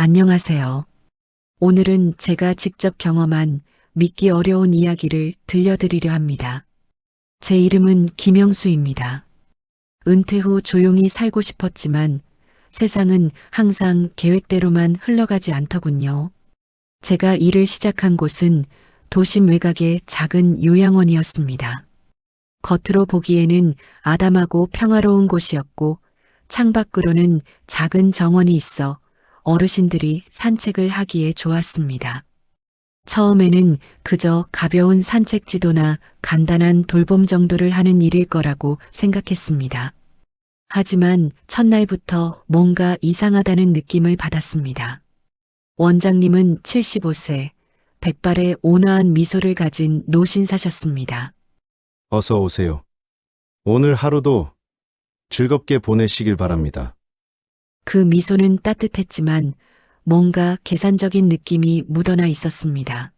안녕하세요. 오늘은 제가 직접 경험한 믿기 어려운 이야기를 들려드리려 합니다. 제 이름은 김영수입니다. 은퇴 후 조용히 살고 싶었지만 세상은 항상 계획대로만 흘러가지 않더군요. 제가 일을 시작한 곳은 도심 외곽의 작은 요양원이었습니다. 겉으로 보기에는 아담하고 평화로운 곳이었고 창밖으로는 작은 정원이 있어 어르신들이 산책을 하기에 좋았습니다. 처음에는 그저 가벼운 산책 지도나 간단한 돌봄 정도를 하는 일일 거라고 생각했습니다. 하지만 첫날부터 뭔가 이상하다는 느낌을 받았습니다. 원장님은 75세, 백발의 온화한 미소를 가진 노신사셨습니다. 어서 오세요. 오늘 하루도 즐겁게 보내시길 바랍니다. 그 미소는 따뜻했지만 뭔가 계산적인 느낌이 묻어나 있었습니다.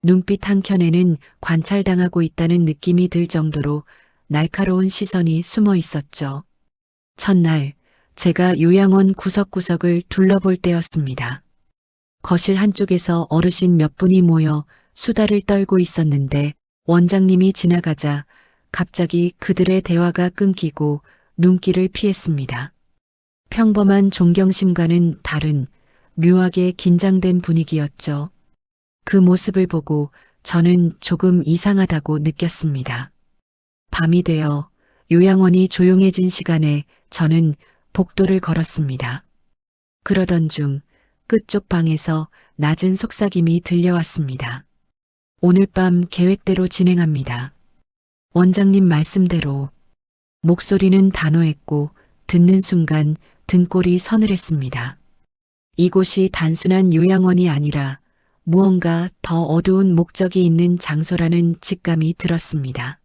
눈빛 한켠에는 관찰당하고 있다는 느낌이 들 정도로 날카로운 시선이 숨어 있었죠. 첫날, 제가 요양원 구석구석을 둘러볼 때였습니다. 거실 한쪽에서 어르신 몇 분이 모여 수다를 떨고 있었는데 원장님이 지나가자 갑자기 그들의 대화가 끊기고 눈길을 피했습니다. 평범한 존경심과는 다른 묘하게 긴장된 분위기였죠. 그 모습을 보고 저는 조금 이상하다고 느꼈습니다. 밤이 되어 요양원이 조용해진 시간에 저는 복도를 걸었습니다. 그러던 중 끝쪽 방에서 낮은 속삭임이 들려왔습니다. 오늘 밤 계획대로 진행합니다. 원장님 말씀대로. 목소리는 단호했고 듣는 순간 등골이 서늘했습니다. 이곳이 단순한 요양원이 아니라 무언가 더 어두운 목적이 있는 장소라는 직감이 들었습니다.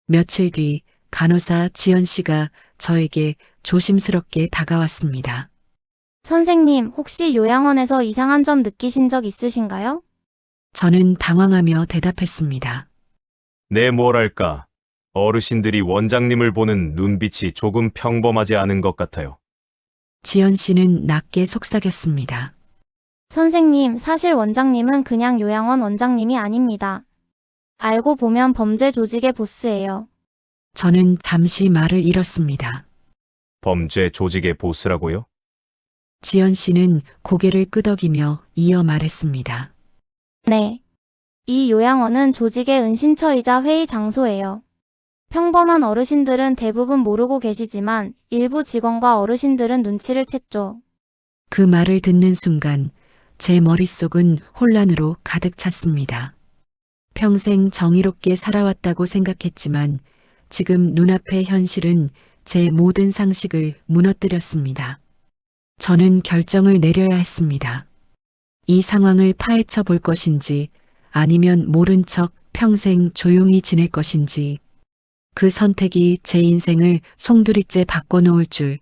며칠 뒤 간호사 지연 씨가 저에게 조심스럽게 다가왔습니다. 선생님, 혹시 요양원에서 이상한 점 느끼신 적 있으신가요? 저는 당황하며 대답했습니다. 네, 뭐랄까. 어르신들이 원장님을 보는 눈빛이 조금 평범하지 않은 것 같아요. 지연 씨는 낮게 속삭였습니다. 선생님, 사실 원장님은 그냥 요양원 원장님이 아닙니다. 알고 보면 범죄 조직의 보스예요. 저는 잠시 말을 잃었습니다. 범죄 조직의 보스라고요? 지연 씨는 고개를 끄덕이며 이어 말했습니다. 네. 이 요양원은 조직의 은신처이자 회의 장소예요. 평범한 어르신들은 대부분 모르고 계시지만 일부 직원과 어르신들은 눈치를 챘죠. 그 말을 듣는 순간 제 머릿속은 혼란으로 가득 찼습니다. 평생 정의롭게 살아왔다고 생각했지만 지금 눈앞의 현실은 제 모든 상식을 무너뜨렸습니다. 저는 결정을 내려야 했습니다. 이 상황을 파헤쳐 볼 것인지 아니면 모른 척 평생 조용히 지낼 것인지 그 선택이 제 인생을 송두리째 바꿔놓을 줄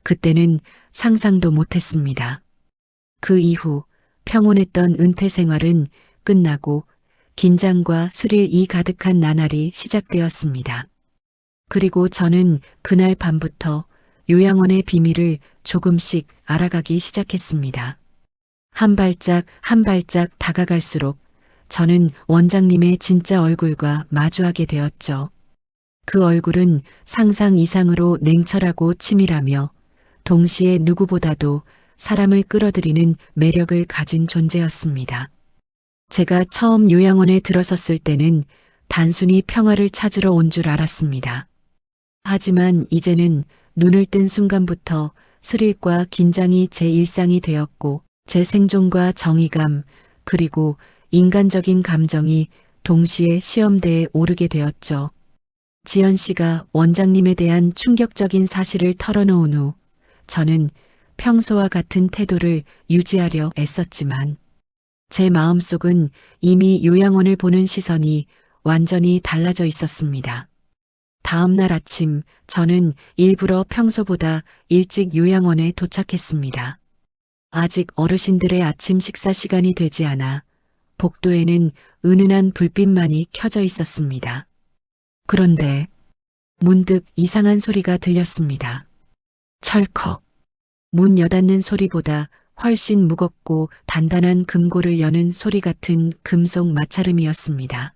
그때는 상상도 못했습니다. 그 이후 평온했던 은퇴 생활은 끝나고 긴장과 스릴이 가득한 나날이 시작되었습니다. 그리고 저는 그날 밤부터 요양원의 비밀을 조금씩 알아가기 시작했습니다. 한 발짝 한 발짝 다가갈수록 저는 원장님의 진짜 얼굴과 마주하게 되었죠. 그 얼굴은 상상 이상으로 냉철하고 치밀하며 동시에 누구보다도 사람을 끌어들이는 매력을 가진 존재였습니다. 제가 처음 요양원에 들어섰을 때는 단순히 평화를 찾으러 온 줄 알았습니다. 하지만 이제는 눈을 뜬 순간부터 스릴과 긴장이 제 일상이 되었고 제 생존과 정의감 그리고 인간적인 감정이 동시에 시험대에 오르게 되었죠. 지연 씨가 원장님에 대한 충격적인 사실을 털어놓은 후 저는 평소와 같은 태도를 유지하려 애썼지만 제 마음속은 이미 요양원을 보는 시선이 완전히 달라져 있었습니다. 다음 날 아침 저는 일부러 평소보다 일찍 요양원에 도착했습니다. 아직 어르신들의 아침 식사 시간이 되지 않아 복도에는 은은한 불빛만이 켜져 있었습니다. 그런데 문득 이상한 소리가 들렸습니다. 철컥. 문 여닫는 소리보다 훨씬 무겁고 단단한 금고를 여는 소리 같은 금속 마찰음이었습니다.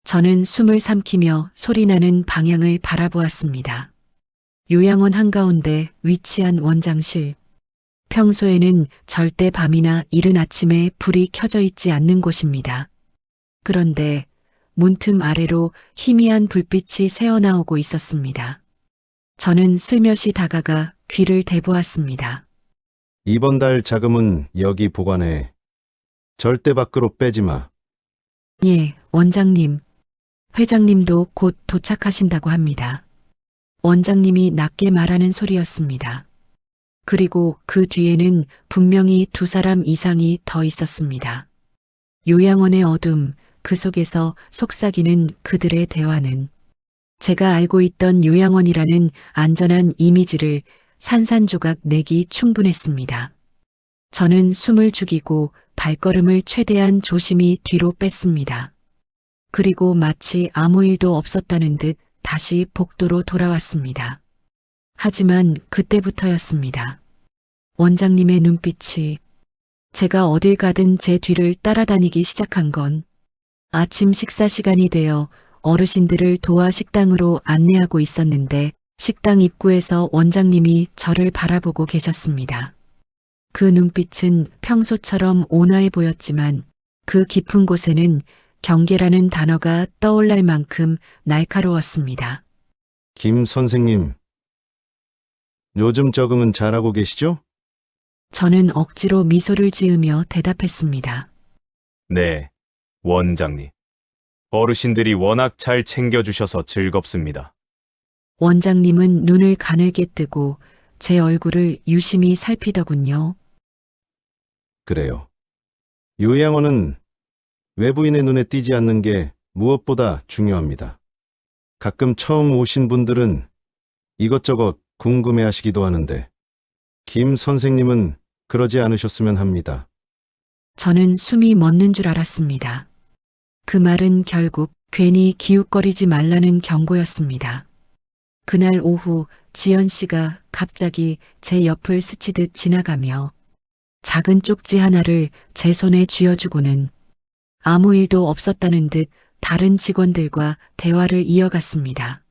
저는 숨을 삼키며 소리나는 방향을 바라보았습니다. 요양원 한가운데 위치한 원장실. 평소에는 절대 밤이나 이른 아침에 불이 켜져 있지 않는 곳입니다. 그런데 문틈 아래로 희미한 불빛이 새어나오고 있었습니다. 저는 슬며시 다가가 귀를 대보았습니다. 이번 달 자금은 여기 보관해. 절대 밖으로 빼지 마. 예, 원장님. 회장님도 곧 도착하신다고 합니다. 원장님이 낮게 말하는 소리였습니다. 그리고 그 뒤에는 분명히 2사람 이상이 더 있었습니다. 요양원의 어둠, 그 속에서 속삭이는 그들의 대화는 제가 알고 있던 요양원이라는 안전한 이미지를 산산조각 내기 충분했습니다. 저는 숨을 죽이고 발걸음을 최대한 조심히 뒤로 뺐습니다. 그리고 마치 아무 일도 없었다는 듯 다시 복도로 돌아왔습니다. 하지만 그때부터였습니다. 원장님의 눈빛이 제가 어딜 가든 제 뒤를 따라다니기 시작한 건 아침 식사 시간이 되어 어르신들을 도와 식당으로 안내하고 있었는데 식당 입구에서 원장님이 저를 바라보고 계셨습니다. 그 눈빛은 평소처럼 온화해 보였지만 그 깊은 곳에는 경계라는 단어가 떠올랄 만큼 날카로웠습니다. 김 선생님, 요즘 적응은 잘하고 계시죠? 저는 억지로 미소를 지으며 대답했습니다. 네, 원장님. 어르신들이 워낙 잘 챙겨주셔서 즐겁습니다. 원장님은 눈을 가늘게 뜨고 제 얼굴을 유심히 살피더군요. 그래요. 요양원은 외부인의 눈에 띄지 않는 게 무엇보다 중요합니다. 가끔 처음 오신 분들은 이것저것 궁금해 하시기도 하는데, 김 선생님은 그러지 않으셨으면 합니다. 저는 숨이 멎는 줄 알았습니다. 그 말은 결국 괜히 기웃거리지 말라는 경고였습니다. 그날 오후 지연 씨가 갑자기 제 옆을 스치듯 지나가며 작은 쪽지 하나를 제 손에 쥐어주고는 아무 일도 없었다는 듯 다른 직원들과 대화를 이어갔습니다.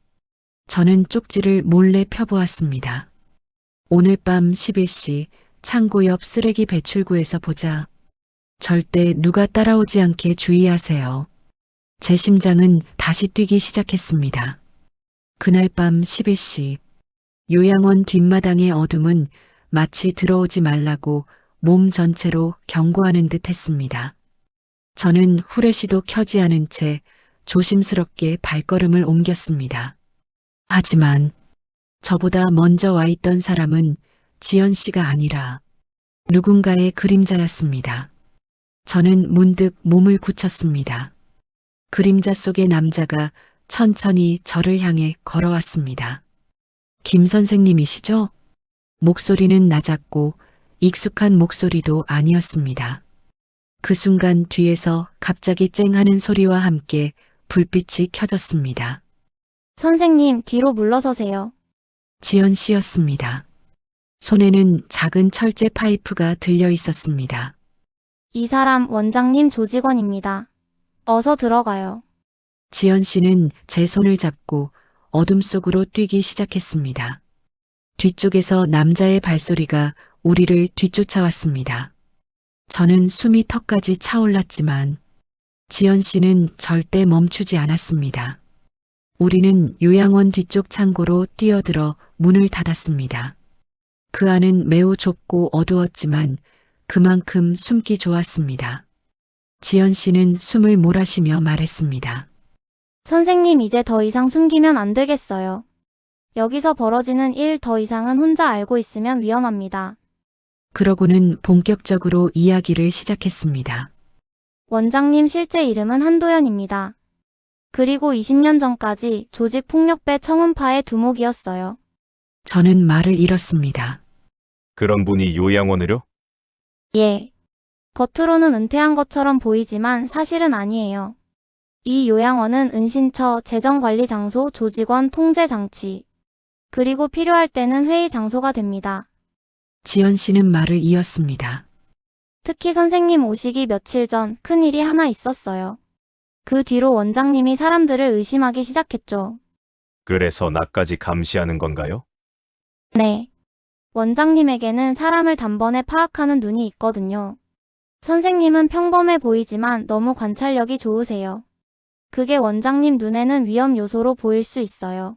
저는 쪽지를 몰래 펴보았습니다. 오늘 밤 11시 창고 옆 쓰레기 배출구에서 보자. 절대 누가 따라오지 않게 주의하세요. 제 심장은 다시 뛰기 시작했습니다. 그날 밤 11시 요양원 뒷마당의 어둠은 마치 들어오지 말라고 몸 전체로 경고하는 듯 했습니다. 저는 후레쉬도 켜지 않은 채 조심스럽게 발걸음을 옮겼습니다. 하지만 저보다 먼저 와 있던 사람은 지연 씨가 아니라 누군가의 그림자였습니다. 저는 문득 몸을 굳혔습니다. 그림자 속의 남자가 천천히 저를 향해 걸어왔습니다. 김 선생님이시죠? 목소리는 낮았고 익숙한 목소리도 아니었습니다. 그 순간 뒤에서 갑자기 쨍하는 소리와 함께 불빛이 켜졌습니다. 선생님, 뒤로 물러서세요. 지연 씨였습니다. 손에는 작은 철제 파이프가 들려 있었습니다. 이 사람 원장님 조직원입니다. 어서 들어가요. 지연 씨는 제 손을 잡고 어둠 속으로 뛰기 시작했습니다. 뒤쪽에서 남자의 발소리가 우리를 뒤쫓아왔습니다. 저는 숨이 턱까지 차올랐지만 지연 씨는 절대 멈추지 않았습니다. 우리는 요양원 뒤쪽 창고로 뛰어들어 문을 닫았습니다. 그 안은 매우 좁고 어두웠지만 그만큼 숨기 좋았습니다. 지연 씨는 숨을 몰아쉬며 말했습니다. 선생님, 이제 더 이상 숨기면 안 되겠어요. 여기서 벌어지는 일 더 이상은 혼자 알고 있으면 위험합니다. 그러고는 본격적으로 이야기를 시작했습니다. 원장님 실제 이름은 한도연입니다. 그리고 20년 전까지 조직폭력배 청운파의 두목이었어요. 저는 말을 잃었습니다. 그런 분이 요양원으로? 예. 겉으로는 은퇴한 것처럼 보이지만 사실은 아니에요. 이 요양원은 은신처, 재정관리 장소, 조직원 통제 장치, 그리고 필요할 때는 회의 장소가 됩니다. 지연 씨는 말을 이었습니다. 특히 선생님 오시기 며칠 전 큰일이 하나 있었어요. 그 뒤로 원장님이 사람들을 의심하기 시작했죠. 그래서 나까지 감시하는 건가요? 네. 원장님에게는 사람을 단번에 파악하는 눈이 있거든요. 선생님은 평범해 보이지만 너무 관찰력이 좋으세요. 그게 원장님 눈에는 위험 요소로 보일 수 있어요.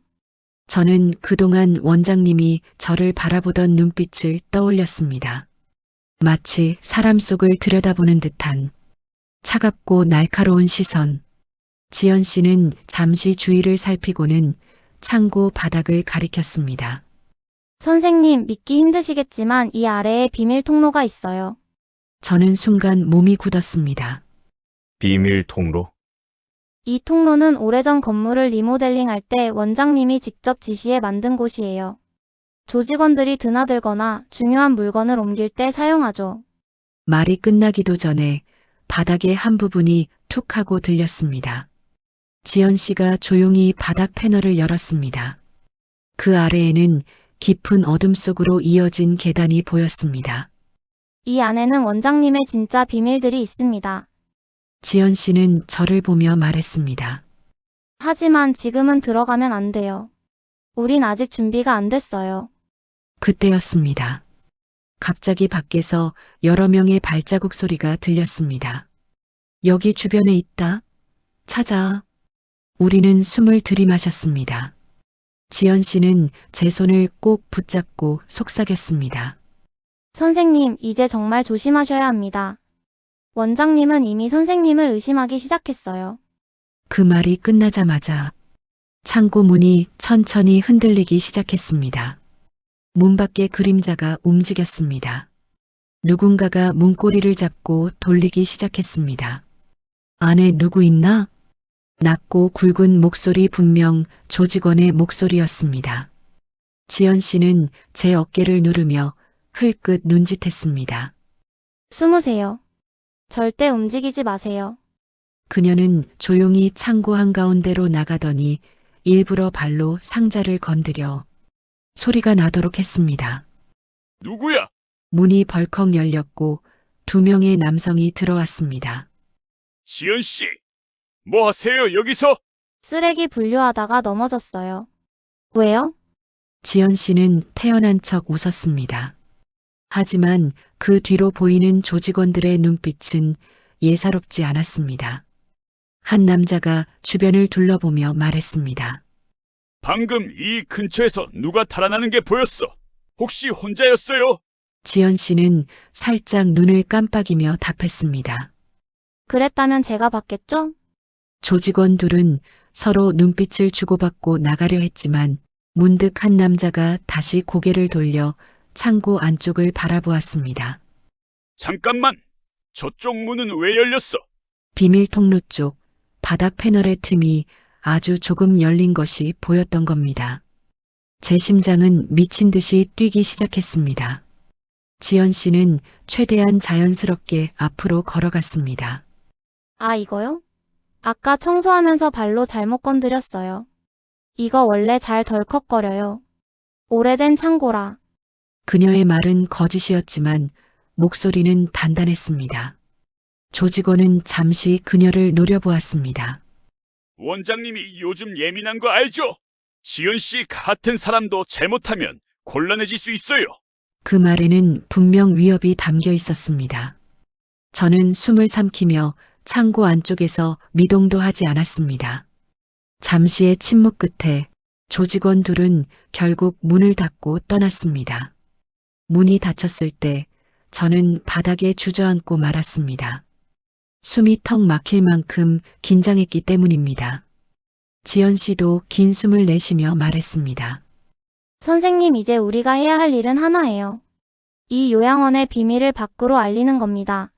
저는 그동안 원장님이 저를 바라보던 눈빛을 떠올렸습니다. 마치 사람 속을 들여다보는 듯한 차갑고 날카로운 시선. 지연 씨는 잠시 주위를 살피고는 창고 바닥을 가리켰습니다. 선생님, 믿기 힘드시겠지만 이 아래에 비밀 통로가 있어요. 저는 순간 몸이 굳었습니다. 비밀 통로? 이 통로는 오래전 건물을 리모델링할 때 원장님이 직접 지시해 만든 곳이에요. 조직원들이 드나들거나 중요한 물건을 옮길 때 사용하죠. 말이 끝나기도 전에 바닥의 한 부분이 툭 하고 들렸습니다. 지연 씨가 조용히 바닥 패널을 열었습니다. 그 아래에는 깊은 어둠 속으로 이어진 계단이 보였습니다. 이 안에는 원장님의 진짜 비밀들이 있습니다. 지연 씨는 저를 보며 말했습니다. 하지만 지금은 들어가면 안 돼요. 우린 아직 준비가 안 됐어요. 그때였습니다. 갑자기 밖에서 여러 명의 발자국 소리가 들렸습니다. 여기 주변에 있다. 찾아. 우리는 숨을 들이마셨습니다. 지연 씨는 제 손을 꼭 붙잡고 속삭였습니다. 선생님, 이제 정말 조심하셔야 합니다. 원장님은 이미 선생님을 의심하기 시작했어요. 그 말이 끝나자마자 창고 문이 천천히 흔들리기 시작했습니다. 문 밖의 그림자가 움직였습니다. 누군가가 문고리를 잡고 돌리기 시작했습니다. 안에 누구 있나? 낮고 굵은 목소리, 분명 조직원의 목소리였습니다. 지연 씨는 제 어깨를 누르며 흘끗 눈짓했습니다. 숨으세요. 절대 움직이지 마세요. 그녀는 조용히 창고 한가운데로 나가더니 일부러 발로 상자를 건드려 소리가 나도록 했습니다. 누구야? 문이 벌컥 열렸고 2명의 남성이 들어왔습니다. 지연 씨, 뭐 하세요 여기서? 쓰레기 분류하다가 넘어졌어요. 왜요? 지연 씨는 태연한 척 웃었습니다. 하지만 그 뒤로 보이는 조직원들의 눈빛은 예사롭지 않았습니다. 한 남자가 주변을 둘러보며 말했습니다. 방금 이 근처에서 누가 달아나는 게 보였어. 혹시 혼자였어요? 지연 씨는 살짝 눈을 깜빡이며 답했습니다. 그랬다면 제가 봤겠죠? 조직원 둘은 서로 눈빛을 주고받고 나가려 했지만 문득 한 남자가 다시 고개를 돌려 창고 안쪽을 바라보았습니다. 잠깐만, 저쪽 문은 왜 열렸어? 비밀 통로 쪽 바닥 패널의 틈이 아주 조금 열린 것이 보였던 겁니다. 제 심장은 미친 듯이 뛰기 시작했습니다. 지연 씨는 최대한 자연스럽게 앞으로 걸어갔습니다. 아, 이거요? 아까 청소하면서 발로 잘못 건드렸어요. 이거 원래 잘 덜컥거려요. 오래된 창고라. 그녀의 말은 거짓이었지만 목소리는 단단했습니다. 조직원은 잠시 그녀를 노려보았습니다. 원장님이 요즘 예민한 거 알죠? 지연 씨 같은 사람도 잘못하면 곤란해질 수 있어요. 그 말에는 분명 위협이 담겨 있었습니다. 저는 숨을 삼키며 창고 안쪽에서 미동도 하지 않았습니다. 잠시의 침묵 끝에 조직원 둘은 결국 문을 닫고 떠났습니다. 문이 닫혔을 때 저는 바닥에 주저앉고 말았습니다. 숨이 턱 막힐 만큼 긴장했기 때문입니다. 지연 씨도 긴 숨을 내쉬며 말했습니다. 선생님, 이제 우리가 해야 할 일은 하나예요. 이 요양원의 비밀을 밖으로 알리는 겁니다.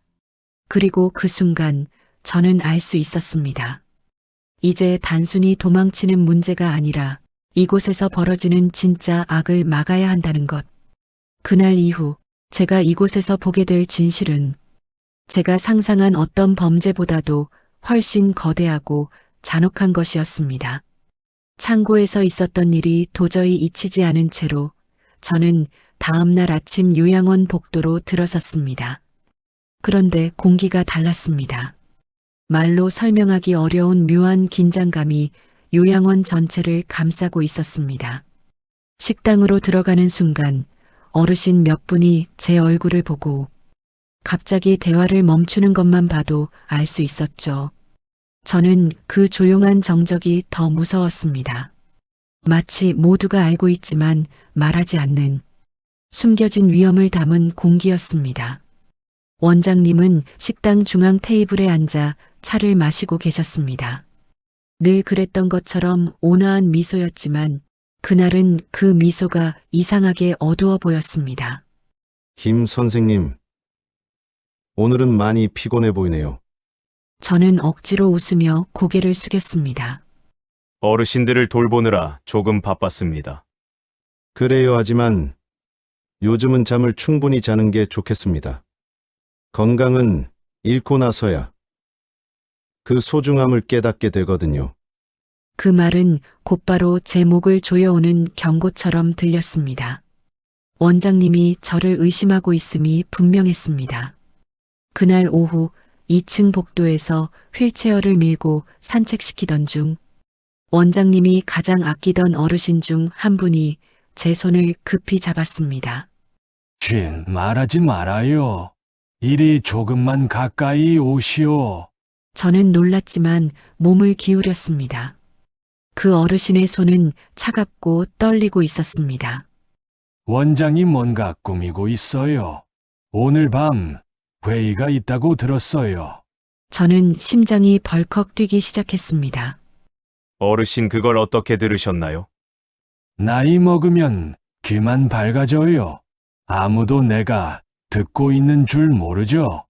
그리고 그 순간 저는 알 수 있었습니다. 이제 단순히 도망치는 문제가 아니라 이곳에서 벌어지는 진짜 악을 막아야 한다는 것. 그날 이후 제가 이곳에서 보게 될 진실은 제가 상상한 어떤 범죄보다도 훨씬 거대하고 잔혹한 것이었습니다. 창고에서 있었던 일이 도저히 잊히지 않은 채로 저는 다음 날 아침 요양원 복도로 들어섰습니다. 그런데 공기가 달랐습니다. 말로 설명하기 어려운 묘한 긴장감이 요양원 전체를 감싸고 있었습니다. 식당으로 들어가는 순간 어르신 몇 분이 제 얼굴을 보고 갑자기 대화를 멈추는 것만 봐도 알 수 있었죠. 저는 그 조용한 정적이 더 무서웠습니다. 마치 모두가 알고 있지만 말하지 않는 숨겨진 위험을 담은 공기였습니다. 원장님은 식당 중앙 테이블에 앉아 차를 마시고 계셨습니다. 늘 그랬던 것처럼 온화한 미소였지만 그날은 그 미소가 이상하게 어두워 보였습니다. 김 선생님, 오늘은 많이 피곤해 보이네요. 저는 억지로 웃으며 고개를 숙였습니다. 어르신들을 돌보느라 조금 바빴습니다. 그래요 하지만 요즘은 잠을 충분히 자는 게 좋겠습니다. 건강은 잃고 나서야 그 소중함을 깨닫게 되거든요. 그 말은 곧바로 제 목을 조여오는 경고처럼 들렸습니다. 원장님이 저를 의심하고 있음이 분명했습니다. 그날 오후 2층 복도에서 휠체어를 밀고 산책시키던 중 원장님이 가장 아끼던 어르신 중 한 분이 제 손을 급히 잡았습니다. 쉔, 말하지 말아요. 이리 조금만 가까이 오시오. 저는 놀랐지만 몸을 기울였습니다. 그 어르신의 손은 차갑고 떨리고 있었습니다. 원장이 뭔가 꾸미고 있어요. 오늘 밤 회의가 있다고 들었어요. 저는 심장이 벌컥 뛰기 시작했습니다. 어르신 그걸 어떻게 들으셨나요? 나이 먹으면 귀만 밝아져요. 아무도 내가 듣고 있는 줄 모르죠.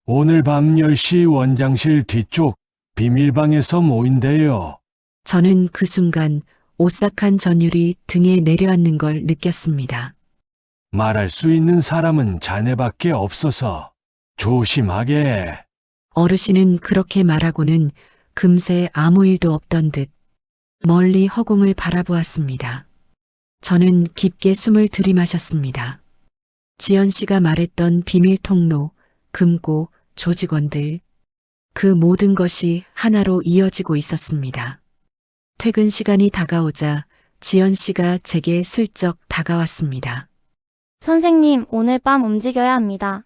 오늘 밤 10시 원장실 뒤쪽 비밀방에서 모인대요. 저는 그 순간 오싹한 전율이 등에 내려앉는 걸 느꼈습니다. 말할 수 있는 사람은 자네밖에 없어서 조심하게. 어르신은 그렇게 말하고는 금세 아무 일도 없던 듯 멀리 허공을 바라보았습니다. 저는 깊게 숨을 들이마셨습니다. 지연 씨가 말했던 비밀 통로, 금고, 조직원들, 그 모든 것이 하나로 이어지고 있었습니다. 퇴근 시간이 다가오자 지연 씨가 제게 슬쩍 다가왔습니다. 선생님, 오늘 밤 움직여야 합니다.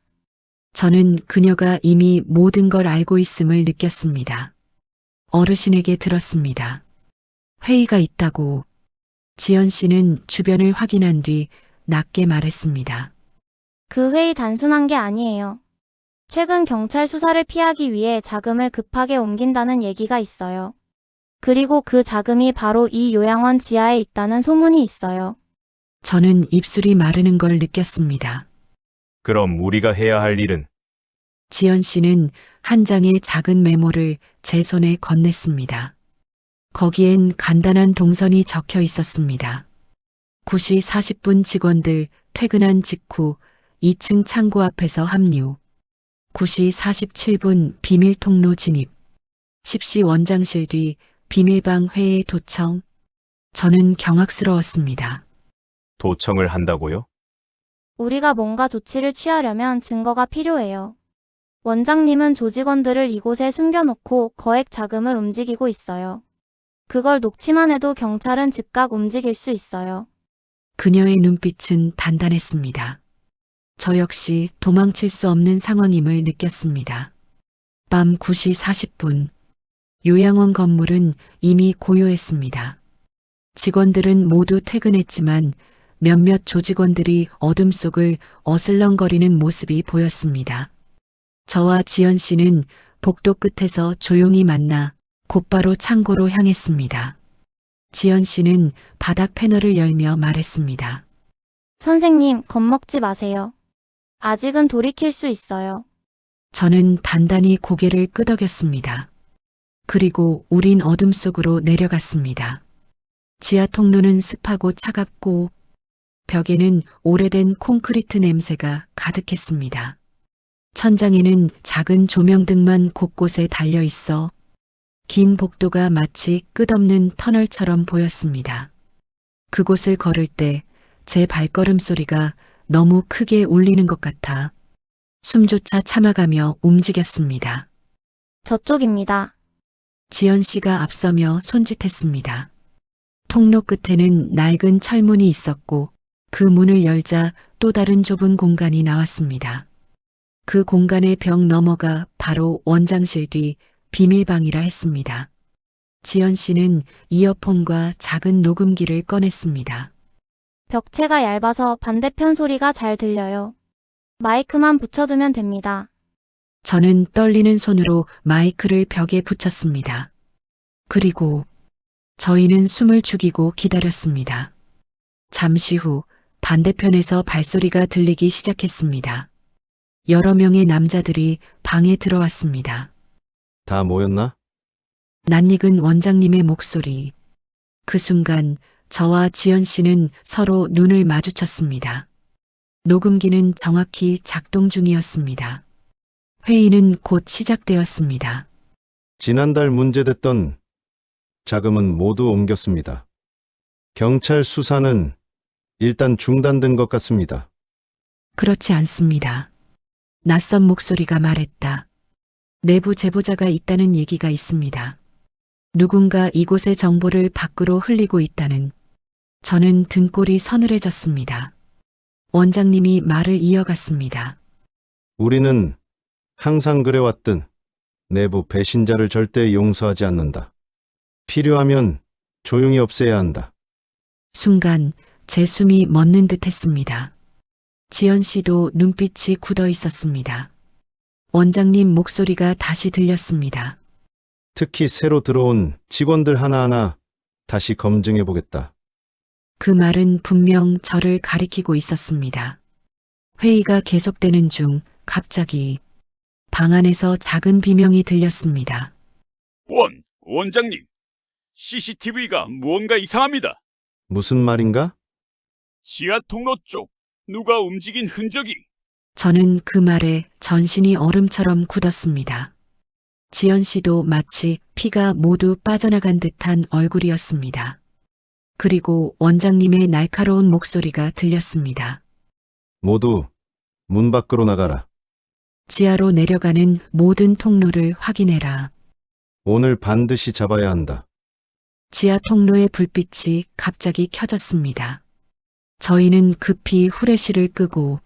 저는 그녀가 이미 모든 걸 알고 있음을 느꼈습니다. 어르신에게 들었습니다. 회의가 있다고. 지연 씨는 주변을 확인한 뒤 낮게 말했습니다. 그 회의 단순한 게 아니에요. 최근 경찰 수사를 피하기 위해 자금을 급하게 옮긴다는 얘기가 있어요. 그리고 그 자금이 바로 이 요양원 지하에 있다는 소문이 있어요. 저는 입술이 마르는 걸 느꼈습니다. 그럼 우리가 해야 할 일은 지연 씨는 한 장의 작은 메모를 제 손에 건넸습니다. 거기엔 간단한 동선이 적혀 있었습니다. 9시 40분 직원들 퇴근한 직후 2층 창고 앞에서 합류. 9시 47분 비밀 통로 진입. 10시 원장실 뒤 비밀방 회의 도청. 저는 경악스러웠습니다. 도청을 한다고요? 우리가 뭔가 조치를 취하려면 증거가 필요해요. 원장님은 조직원들을 이곳에 숨겨놓고 거액 자금을 움직이고 있어요. 그걸 녹취만 해도 경찰은 즉각 움직일 수 있어요. 그녀의 눈빛은 단단했습니다. 저 역시 도망칠 수 없는 상황임을 느꼈습니다. 밤 9시 40분. 요양원 건물은 이미 고요했습니다. 직원들은 모두 퇴근했지만 몇몇 조직원들이 어둠 속을 어슬렁거리는 모습이 보였습니다. 저와 지연 씨는 복도 끝에서 조용히 만나 곧바로 창고로 향했습니다. 지연 씨는 바닥 패널을 열며 말했습니다. 선생님, 겁먹지 마세요. 아직은 돌이킬 수 있어요. 저는 단단히 고개를 끄덕였습니다. 그리고 우린 어둠 속으로 내려갔습니다. 지하 통로는 습하고 차갑고 벽에는 오래된 콘크리트 냄새가 가득했습니다. 천장에는 작은 조명등만 곳곳에 달려 있어 긴 복도가 마치 끝없는 터널처럼 보였습니다. 그곳을 걸을 때 제 발걸음 소리가 너무 크게 울리는 것 같아 숨조차 참아가며 움직였습니다. 저쪽입니다. 지연 씨가 앞서며 손짓했습니다. 통로 끝에는 낡은 철문이 있었고 그 문을 열자 또 다른 좁은 공간이 나왔습니다. 그 공간의 벽 너머가 바로 원장실 뒤 비밀방이라 했습니다. 지연 씨는 이어폰과 작은 녹음기를 꺼냈습니다. 벽체가 얇아서 반대편 소리가 잘 들려요. 마이크만 붙여두면 됩니다. 저는 떨리는 손으로 마이크를 벽에 붙였습니다. 그리고 저희는 숨을 죽이고 기다렸습니다. 잠시 후 반대편에서 발소리가 들리기 시작했습니다. 여러 명의 남자들이 방에 들어왔습니다. 다 모였나? 낯익은 원장님의 목소리. 그 순간 저와 지연 씨는 서로 눈을 마주쳤습니다. 녹음기는 정확히 작동 중이었습니다. 회의는 곧 시작되었습니다. 지난달 문제됐던 자금은 모두 옮겼습니다. 경찰 수사는 일단 중단된 것 같습니다. 그렇지 않습니다. 낯선 목소리가 말했다. 내부 제보자가 있다는 얘기가 있습니다. 누군가 이곳의 정보를 밖으로 흘리고 있다는. 저는 등골이 서늘해졌습니다. 원장님이 말을 이어갔습니다. 우리는 항상 그래왔든 내부 배신자를 절대 용서하지 않는다. 필요하면 조용히 없애야 한다. 순간 제 숨이 멎는 듯 했습니다. 지연 씨도 눈빛이 굳어 있었습니다. 원장님 목소리가 다시 들렸습니다. 특히 새로 들어온 직원들 하나하나 다시 검증해 보겠다. 그 말은 분명 저를 가리키고 있었습니다. 회의가 계속되는 중 갑자기 방 안에서 작은 비명이 들렸습니다. 원장님. CCTV가 무언가 이상합니다. 무슨 말인가? 지하 통로 쪽 누가 움직인 흔적이. 저는 그 말에 전신이 얼음처럼 굳었습니다. 지연 씨도 마치 피가 모두 빠져나간 듯한 얼굴이었습니다. 그리고 원장님의 날카로운 목소리가 들렸습니다. 모두 문 밖으로 나가라. 지하로 내려가는 모든 통로를 확인해라. 오늘 반드시 잡아야 한다. 지하 통로의 불빛이 갑자기 켜졌습니다. 저희는 급히 후레쉬를 끄고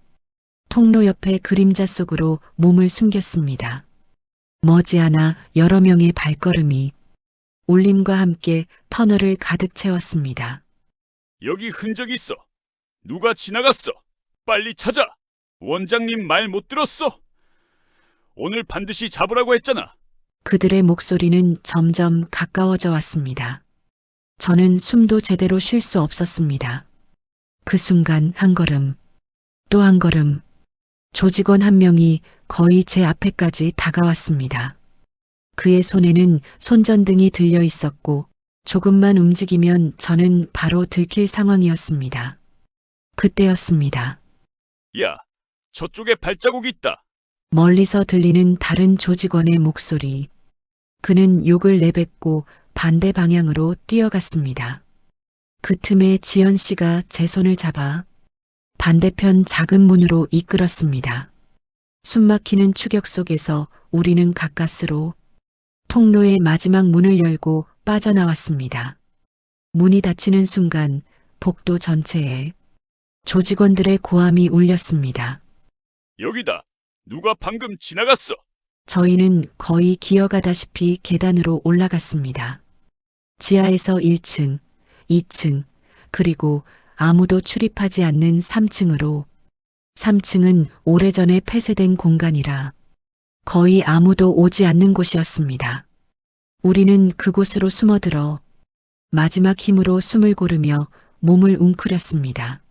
통로 옆의 그림자 속으로 몸을 숨겼습니다. 머지않아 여러 명의 발걸음이 울림과 함께 터널을 가득 채웠습니다. 여기 흔적 있어. 누가 지나갔어. 빨리 찾아. 원장님 말 못 들었어. 오늘 반드시 잡으라고 했잖아. 그들의 목소리는 점점 가까워져 왔습니다. 저는 숨도 제대로 쉴 수 없었습니다. 그 순간 한 걸음, 또 한 걸음, 조직원 한 명이 거의 제 앞에까지 다가왔습니다. 그의 손에는 손전등이 들려 있었고 조금만 움직이면 저는 바로 들킬 상황이었습니다. 그때였습니다. 야, 저쪽에 발자국이 있다. 멀리서 들리는 다른 조직원의 목소리. 그는 욕을 내뱉고 반대 방향으로 뛰어갔습니다. 그 틈에 지연 씨가 제 손을 잡아 반대편 작은 문으로 이끌었습니다. 숨막히는 추격 속에서 우리는 가까스로 통로의 마지막 문을 열고 빠져나왔습니다. 문이 닫히는 순간 복도 전체에 조직원들의 고함이 울렸습니다. 여기다. 누가 방금 지나갔어. 저희는 거의 기어가다시피 계단으로 올라갔습니다. 지하에서 1층, 2층, 그리고 아무도 출입하지 않는 3층으로. 3층은 오래전에 폐쇄된 공간이라 거의 아무도 오지 않는 곳이었습니다. 우리는 그곳으로 숨어들어 마지막 힘으로 숨을 고르며 몸을 웅크렸습니다.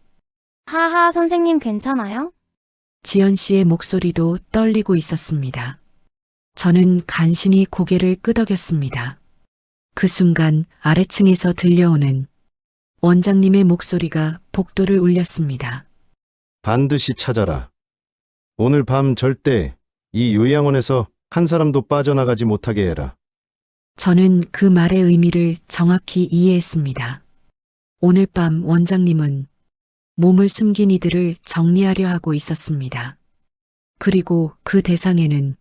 하하, 선생님 괜찮아요? 지연 씨의 목소리도 떨리고 있었습니다. 저는 간신히 고개를 끄덕였습니다. 그 순간 아래층에서 들려오는 원장님의 목소리가 복도를 울렸습니다. 반드시 찾아라. 오늘 밤 절대 이 요양원에서 한 사람도 빠져나가지 못하게 해라. 저는 그 말의 의미를 정확히 이해했습니다. 오늘 밤 원장님은 몸을 숨긴 이들을 정리하려 하고 있었습니다. 그리고 그 대상에는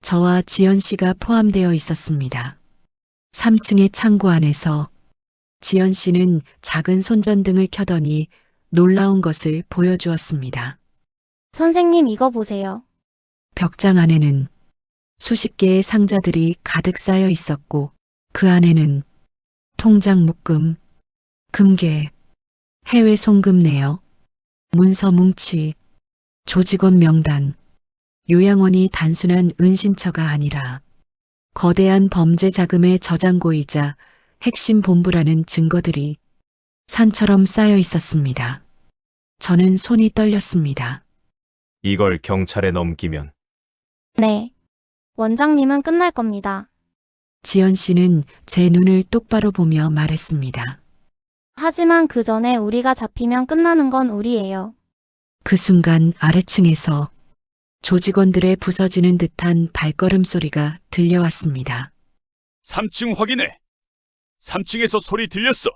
저와 지연 씨가 포함되어 있었습니다. 3층의 창고 안에서 지연 씨는 작은 손전등을 켜더니 놀라운 것을 보여주었습니다. 선생님 이거 보세요. 벽장 안에는 수십 개의 상자들이 가득 쌓여 있었고 그 안에는 통장 묶음, 금괴, 해외 송금 내역, 문서 뭉치, 조직원 명단, 요양원이 단순한 은신처가 아니라 거대한 범죄 자금의 저장고이자 핵심 본부라는 증거들이 산처럼 쌓여 있었습니다. 저는 손이 떨렸습니다. 이걸 경찰에 넘기면 네. 원장님은 끝날 겁니다. 지연 씨는 제 눈을 똑바로 보며 말했습니다. 하지만 그 전에 우리가 잡히면 끝나는 건 우리예요. 그 순간 아래층에서 조직원들의 부서지는 듯한 발걸음 소리가 들려왔습니다. 3층 확인해. 3층에서 소리 들렸어.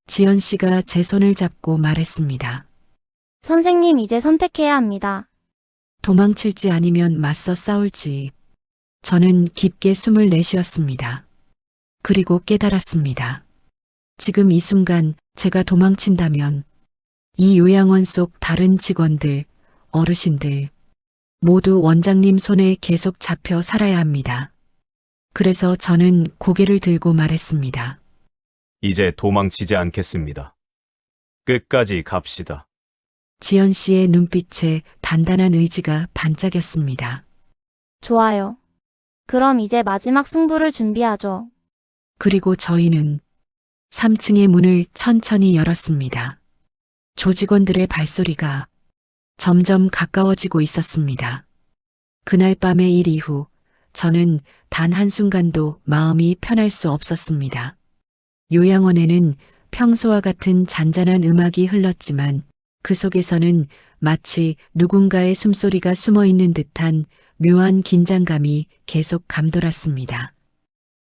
지연 씨가 제 손을 잡고 말했습니다. 선생님 이제 선택해야 합니다. 도망칠지 아니면 맞서 싸울지. 저는 깊게 숨을 내쉬었습니다. 그리고 깨달았습니다. 지금 이 순간 제가 도망친다면 이 요양원 속 다른 직원들, 어르신들 모두 원장님 손에 계속 잡혀 살아야 합니다. 그래서 저는 고개를 들고 말했습니다. 이제 도망치지 않겠습니다. 끝까지 갑시다. 지연 씨의 눈빛에 단단한 의지가 반짝였습니다. 좋아요. 그럼 이제 마지막 승부를 준비하죠. 그리고 저희는 3층의 문을 천천히 열었습니다. 조직원들의 발소리가 점점 가까워지고 있었습니다. 그날 밤의 일 이후 저는 단 한순간도 마음이 편할 수 없었습니다. 요양원에는 평소와 같은 잔잔한 음악이 흘렀지만 그 속에서는 마치 누군가의 숨소리가 숨어 있는 듯한 묘한 긴장감이 계속 감돌았습니다.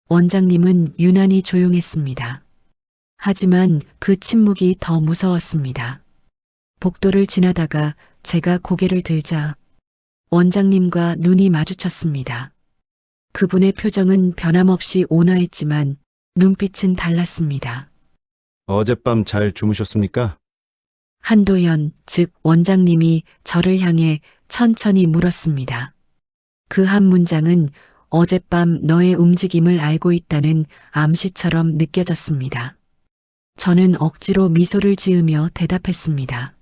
원장님은 유난히 조용했습니다. 하지만 그 침묵이 더 무서웠습니다. 복도를 지나다가 제가 고개를 들자 원장님과 눈이 마주쳤습니다. 그분의 표정은 변함없이 온화했지만 눈빛은 달랐습니다. 어젯밤 잘 주무셨습니까? 한도연, 즉 원장님이 저를 향해 천천히 물었습니다. 그 한 문장은 어젯밤 너의 움직임을 알고 있다는 암시처럼 느껴졌습니다. 저는 억지로 미소를 지으며 대답했습니다.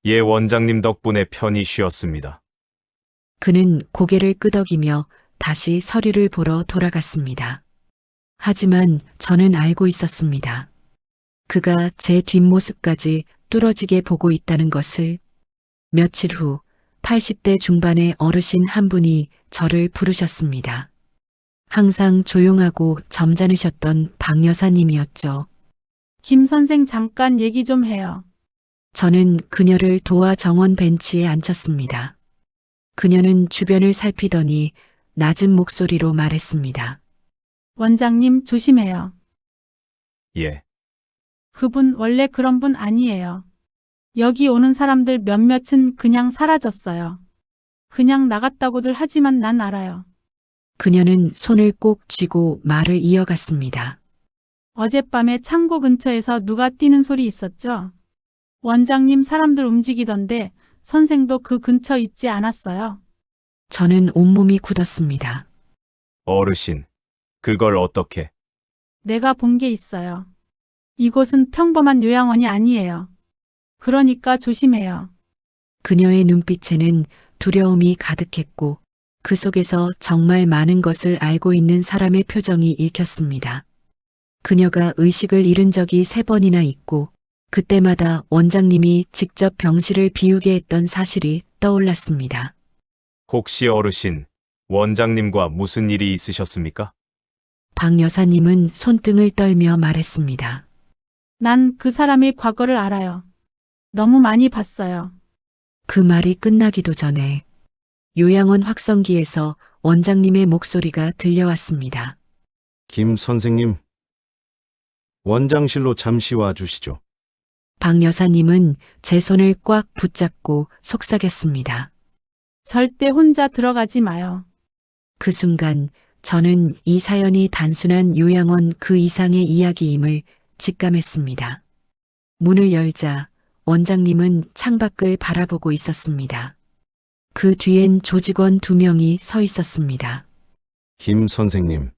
예, 원장님 덕분에 편히 쉬었습니다. 그는 고개를 끄덕이며 다시 서류를 보러 돌아갔습니다. 하지만 저는 알고 있었습니다. 그가 제 뒷모습까지 뚫어지게 보고 있다는 것을. 며칠 후 80대 중반의 어르신 한 분이 저를 부르셨습니다. 항상 조용하고 점잖으셨던 박 여사님이었죠. 김 선생 잠깐 얘기 좀 해요. 저는 그녀를 도와 정원 벤치에 앉혔습니다. 그녀는 주변을 살피더니 낮은 목소리로 말했습니다. 원장님 조심해요. 예, 그분 원래 그런 분 아니에요. 여기 오는 사람들 몇몇은 그냥 사라졌어요. 그냥 나갔다고들 하지만 난 알아요. 그녀는 손을 꼭 쥐고 말을 이어갔습니다. 어젯밤에 창고 근처에서 누가 뛰는 소리 있었죠? 원장님 사람들 움직이던데 선생도 그 근처 있지 않았어요? 저는 온몸이 굳었습니다. 어르신, 그걸 어떻게? 내가 본 게 있어요. 이곳은 평범한 요양원이 아니에요. 그러니까 조심해요. 그녀의 눈빛에는 두려움이 가득했고 그 속에서 정말 많은 것을 알고 있는 사람의 표정이 읽혔습니다. 그녀가 의식을 잃은 적이 3번이나 있고 그때마다 원장님이 직접 병실을 비우게 했던 사실이 떠올랐습니다. 혹시 어르신, 원장님과 무슨 일이 있으셨습니까? 박 여사님은 손등을 떨며 말했습니다. 난 그 사람의 과거를 알아요. 너무 많이 봤어요. 그 말이 끝나기도 전에 요양원 확성기에서 원장님의 목소리가 들려왔습니다. 김 선생님, 원장실로 잠시 와 주시죠. 박 여사님은 제 손을 꽉 붙잡고 속삭였습니다. 절대 혼자 들어가지 마요. 그 순간 저는 이 사연이 단순한 요양원 그 이상의 이야기임을 직감했습니다. 문을 열자 원장님은 창밖을 바라보고 있었습니다. 그 뒤엔 조직원 2명이 서 있었습니다. 김 선생님,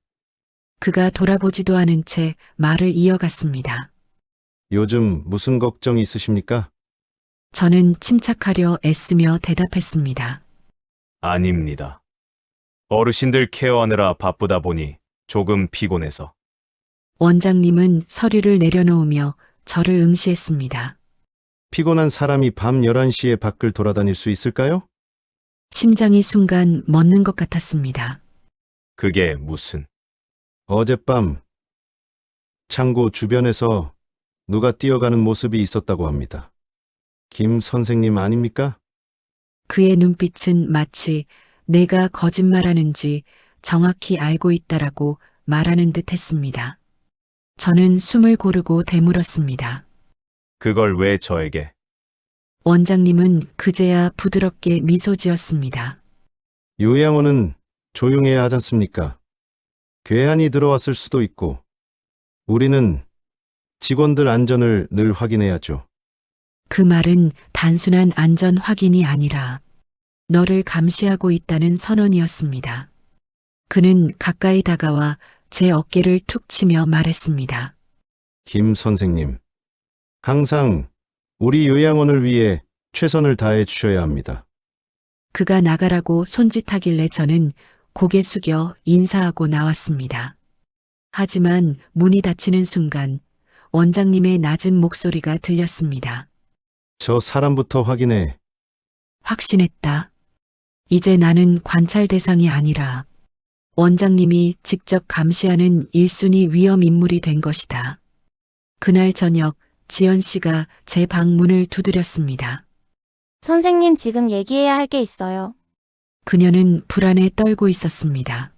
그가 돌아보지도 않은 채 말을 이어갔습니다. 요즘 무슨 걱정 있으십니까? 저는 침착하려 애쓰며 대답했습니다. 아닙니다. 어르신들 케어하느라 바쁘다 보니 조금 피곤해서. 원장님은 서류를 내려놓으며 저를 응시했습니다. 피곤한 사람이 밤 11시에 밖을 돌아다닐 수 있을까요? 심장이 순간 멎는 것 같았습니다. 그게 무슨? 어젯밤 창고 주변에서 누가 뛰어가는 모습이 있었다고 합니다. 김 선생님 아닙니까? 그의 눈빛은 마치 내가 거짓말하는지 정확히 알고 있다라고 말하는 듯 했습니다. 저는 숨을 고르고 되물었습니다. 그걸 왜 저에게? 원장님은 그제야 부드럽게 미소 지었습니다. 요양원은 조용해야 하지 않습니까? 괴한이 들어왔을 수도 있고, 우리는 직원들 안전을 늘 확인해야죠. 그 말은 단순한 안전 확인이 아니라 너를 감시하고 있다는 선언이었습니다. 그는 가까이 다가와 제 어깨를 툭 치며 말했습니다. 김 선생님, 항상 우리 요양원을 위해 최선을 다해 주셔야 합니다. 그가 나가라고 손짓하길래 저는 고개 숙여 인사하고 나왔습니다. 하지만 문이 닫히는 순간 원장님의 낮은 목소리가 들렸습니다. 저 사람부터 확인해. 확신했다. 이제 나는 관찰 대상이 아니라 원장님이 직접 감시하는 1순위 위험 인물이 된 것이다. 그날 저녁 지연 씨가 제 방문을 두드렸습니다. 선생님 지금 얘기해야 할 게 있어요. 그녀는 불안에 떨고 있었습니다.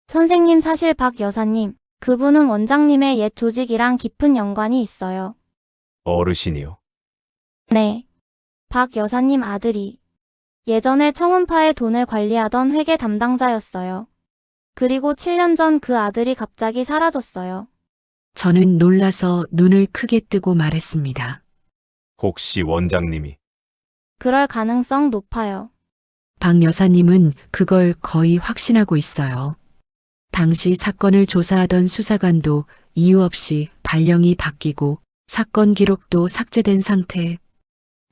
선생님 사실 박 여사님, 그분은 원장님의 옛 조직이랑 깊은 연관이 있어요. 어르신이요. 네. 박 여사님 아들이 예전에 청운파의 돈을 관리하던 회계 담당자였어요. 그리고 7년 전 그 아들이 갑자기 사라졌어요. 저는 놀라서 눈을 크게 뜨고 말했습니다. 혹시 원장님이? 그럴 가능성 높아요. 박 여사님은 그걸 거의 확신하고 있어요. 당시 사건을 조사하던 수사관도 이유 없이 발령이 바뀌고 사건 기록도 삭제된 상태.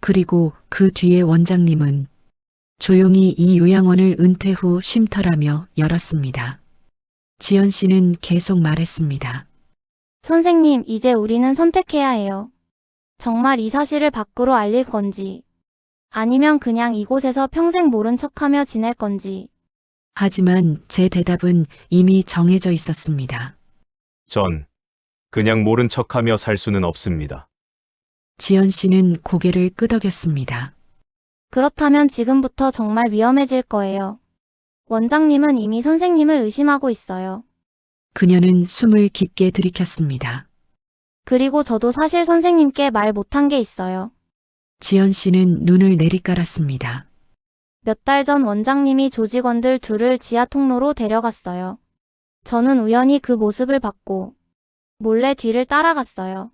그리고 그 뒤에 원장님은 조용히 이 요양원을 은퇴 후 쉼터라며 열었습니다. 지연 씨는 계속 말했습니다. 선생님, 이제 우리는 선택해야 해요. 정말 이 사실을 밖으로 알릴 건지, 아니면 그냥 이곳에서 평생 모른 척하며 지낼 건지. 하지만 제 대답은 이미 정해져 있었습니다. 전 그냥 모른 척하며 살 수는 없습니다. 지연 씨는 고개를 끄덕였습니다. 그렇다면 지금부터 정말 위험해질 거예요. 원장님은 이미 선생님을 의심하고 있어요. 그녀는 숨을 깊게 들이켰습니다. 그리고 저도 사실 선생님께 말 못한 게 있어요. 지연 씨는 눈을 내리깔았습니다. 몇 달 전 원장님이 조직원들 둘을 지하 통로로 데려갔어요. 저는 우연히 그 모습을 봤고 몰래 뒤를 따라갔어요.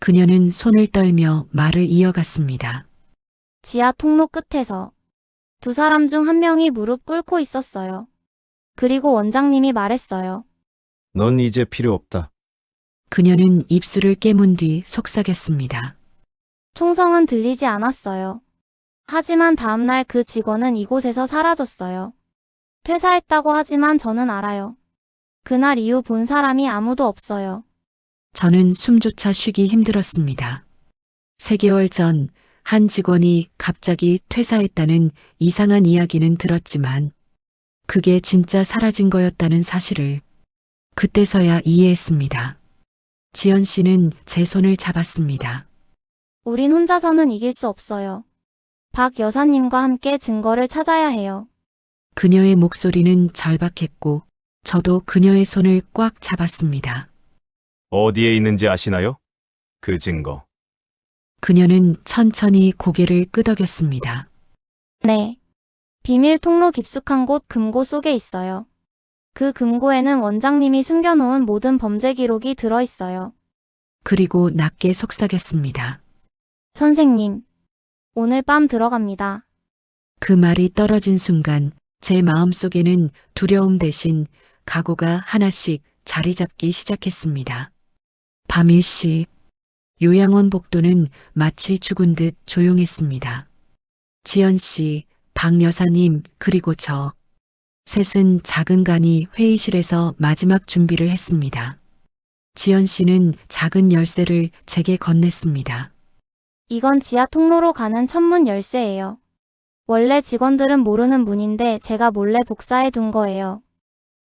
그녀는 손을 떨며 말을 이어갔습니다. 지하 통로 끝에서 두 사람 중 한 명이 무릎 꿇고 있었어요. 그리고 원장님이 말했어요. 넌 이제 필요 없다. 그녀는 입술을 깨문 뒤 속삭였습니다. 총성은 들리지 않았어요. 하지만 다음날 그 직원은 이곳에서 사라졌어요. 퇴사했다고 하지만 저는 알아요. 그날 이후 본 사람이 아무도 없어요. 저는 숨조차 쉬기 힘들었습니다. 3개월 전 한 직원이 갑자기 퇴사했다는 이상한 이야기는 들었지만 그게 진짜 사라진 거였다는 사실을 그때서야 이해했습니다. 지연 씨는 제 손을 잡았습니다. 우린 혼자서는 이길 수 없어요. 박 여사님과 함께 증거를 찾아야 해요. 그녀의 목소리는 절박했고 저도 그녀의 손을 꽉 잡았습니다. 어디에 있는지 아시나요? 그 증거. 그녀는 천천히 고개를 끄덕였습니다. 네. 비밀 통로 깊숙한 곳 금고 속에 있어요. 그 금고에는 원장님이 숨겨놓은 모든 범죄 기록이 들어있어요. 그리고 낮게 속삭였습니다. 선생님, 오늘 밤 들어갑니다. 그 말이 떨어진 순간 제 마음속에는 두려움 대신 각오가 하나씩 자리 잡기 시작했습니다. 밤 일시 요양원 복도는 마치 죽은 듯 조용했습니다. 지연 씨, 박 여사님, 그리고 저 셋은 작은 간이 회의실에서 마지막 준비를 했습니다. 지연 씨는 작은 열쇠를 제게 건넸습니다. 이건 지하 통로로 가는 천문 열쇠예요. 원래 직원들은 모르는 문인데 제가 몰래 복사해 둔 거예요.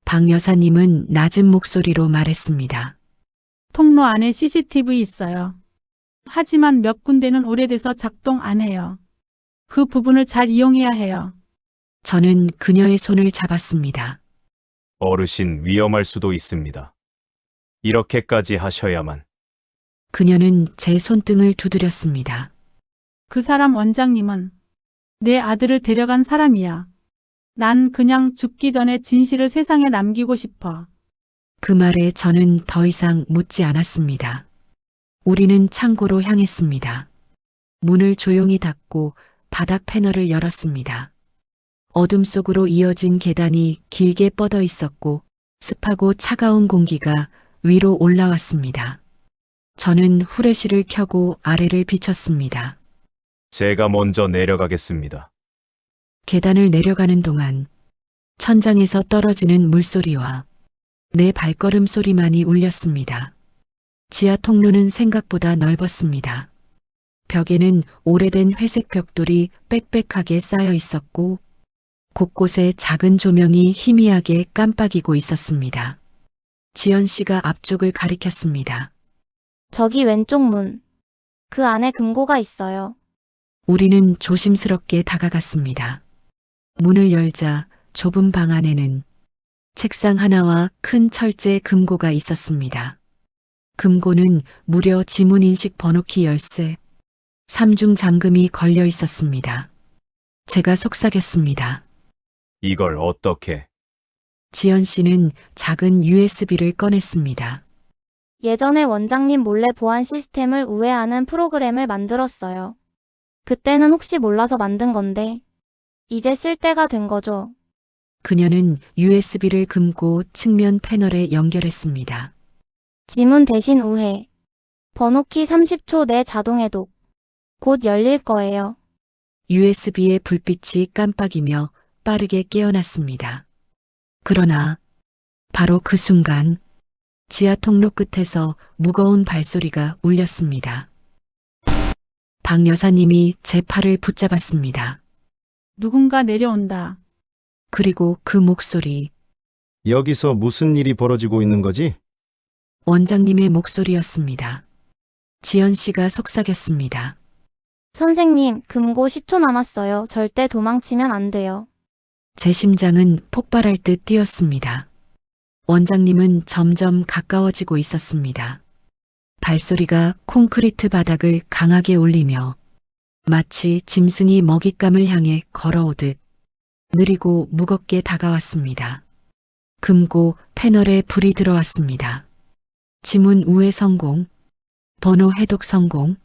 박 여사님은 낮은 목소리로 말했습니다. 통로 안에 CCTV 있어요. 하지만 몇 군데는 오래돼서 작동 안 해요. 그 부분을 잘 이용해야 해요. 저는 그녀의 손을 잡았습니다. 어르신 위험할 수도 있습니다. 이렇게까지 하셔야만. 그녀는 제 손등을 두드렸습니다. 그 사람 원장님은 내 아들을 데려간 사람이야. 난 그냥 죽기 전에 진실을 세상에 남기고 싶어. 그 말에 저는 더 이상 묻지 않았습니다. 우리는 창고로 향했습니다. 문을 조용히 닫고 바닥 패널을 열었습니다. 어둠 속으로 이어진 계단이 길게 뻗어 있었고 습하고 차가운 공기가 위로 올라왔습니다. 저는 후레쉬를 켜고 아래를 비췄습니다. 제가 먼저 내려가겠습니다. 계단을 내려가는 동안 천장에서 떨어지는 물소리와 내 발걸음 소리만이 울렸습니다. 지하 통로는 생각보다 넓었습니다. 벽에는 오래된 회색 벽돌이 빽빽하게 쌓여 있었고 곳곳에 작은 조명이 희미하게 깜빡이고 있었습니다. 지연 씨가 앞쪽을 가리켰습니다. 저기 왼쪽 문. 그 안에 금고가 있어요. 우리는 조심스럽게 다가갔습니다. 문을 열자 좁은 방 안에는 책상 하나와 큰 철제 금고가 있었습니다. 금고는 무려 지문인식 번호키 열쇠, 3중 잠금이 걸려 있었습니다. 제가 속삭였습니다. 이걸 어떻게? 지연 씨는 작은 USB를 꺼냈습니다. 예전에 원장님 몰래 보안 시스템을 우회하는 프로그램을 만들었어요. 그때는 혹시 몰라서 만든 건데 이제 쓸 때가 된 거죠. 그녀는 USB를 금고 측면 패널에 연결했습니다. 지문 대신 우회. 번호키 30초 내 자동 해독. 곧 열릴 거예요. USB의 불빛이 깜빡이며 빠르게 깨어났습니다. 그러나 바로 그 순간 지하 통로 끝에서 무거운 발소리가 울렸습니다. 박 여사님이 제 팔을 붙잡았습니다. 누군가 내려온다. 그리고 그 목소리, 여기서 무슨 일이 벌어지고 있는 거지? 원장님의 목소리였습니다. 지연 씨가 속삭였습니다. 선생님, 금고 10초 남았어요. 절대 도망치면 안 돼요. 제 심장은 폭발할 듯 뛰었습니다. 원장님은 점점 가까워지고 있었습니다. 발소리가 콘크리트 바닥을 강하게 울리며 마치 짐승이 먹잇감을 향해 걸어오듯 느리고 무겁게 다가왔습니다. 금고 패널에 불이 들어왔습니다. 지문 우회 성공, 번호 해독 성공,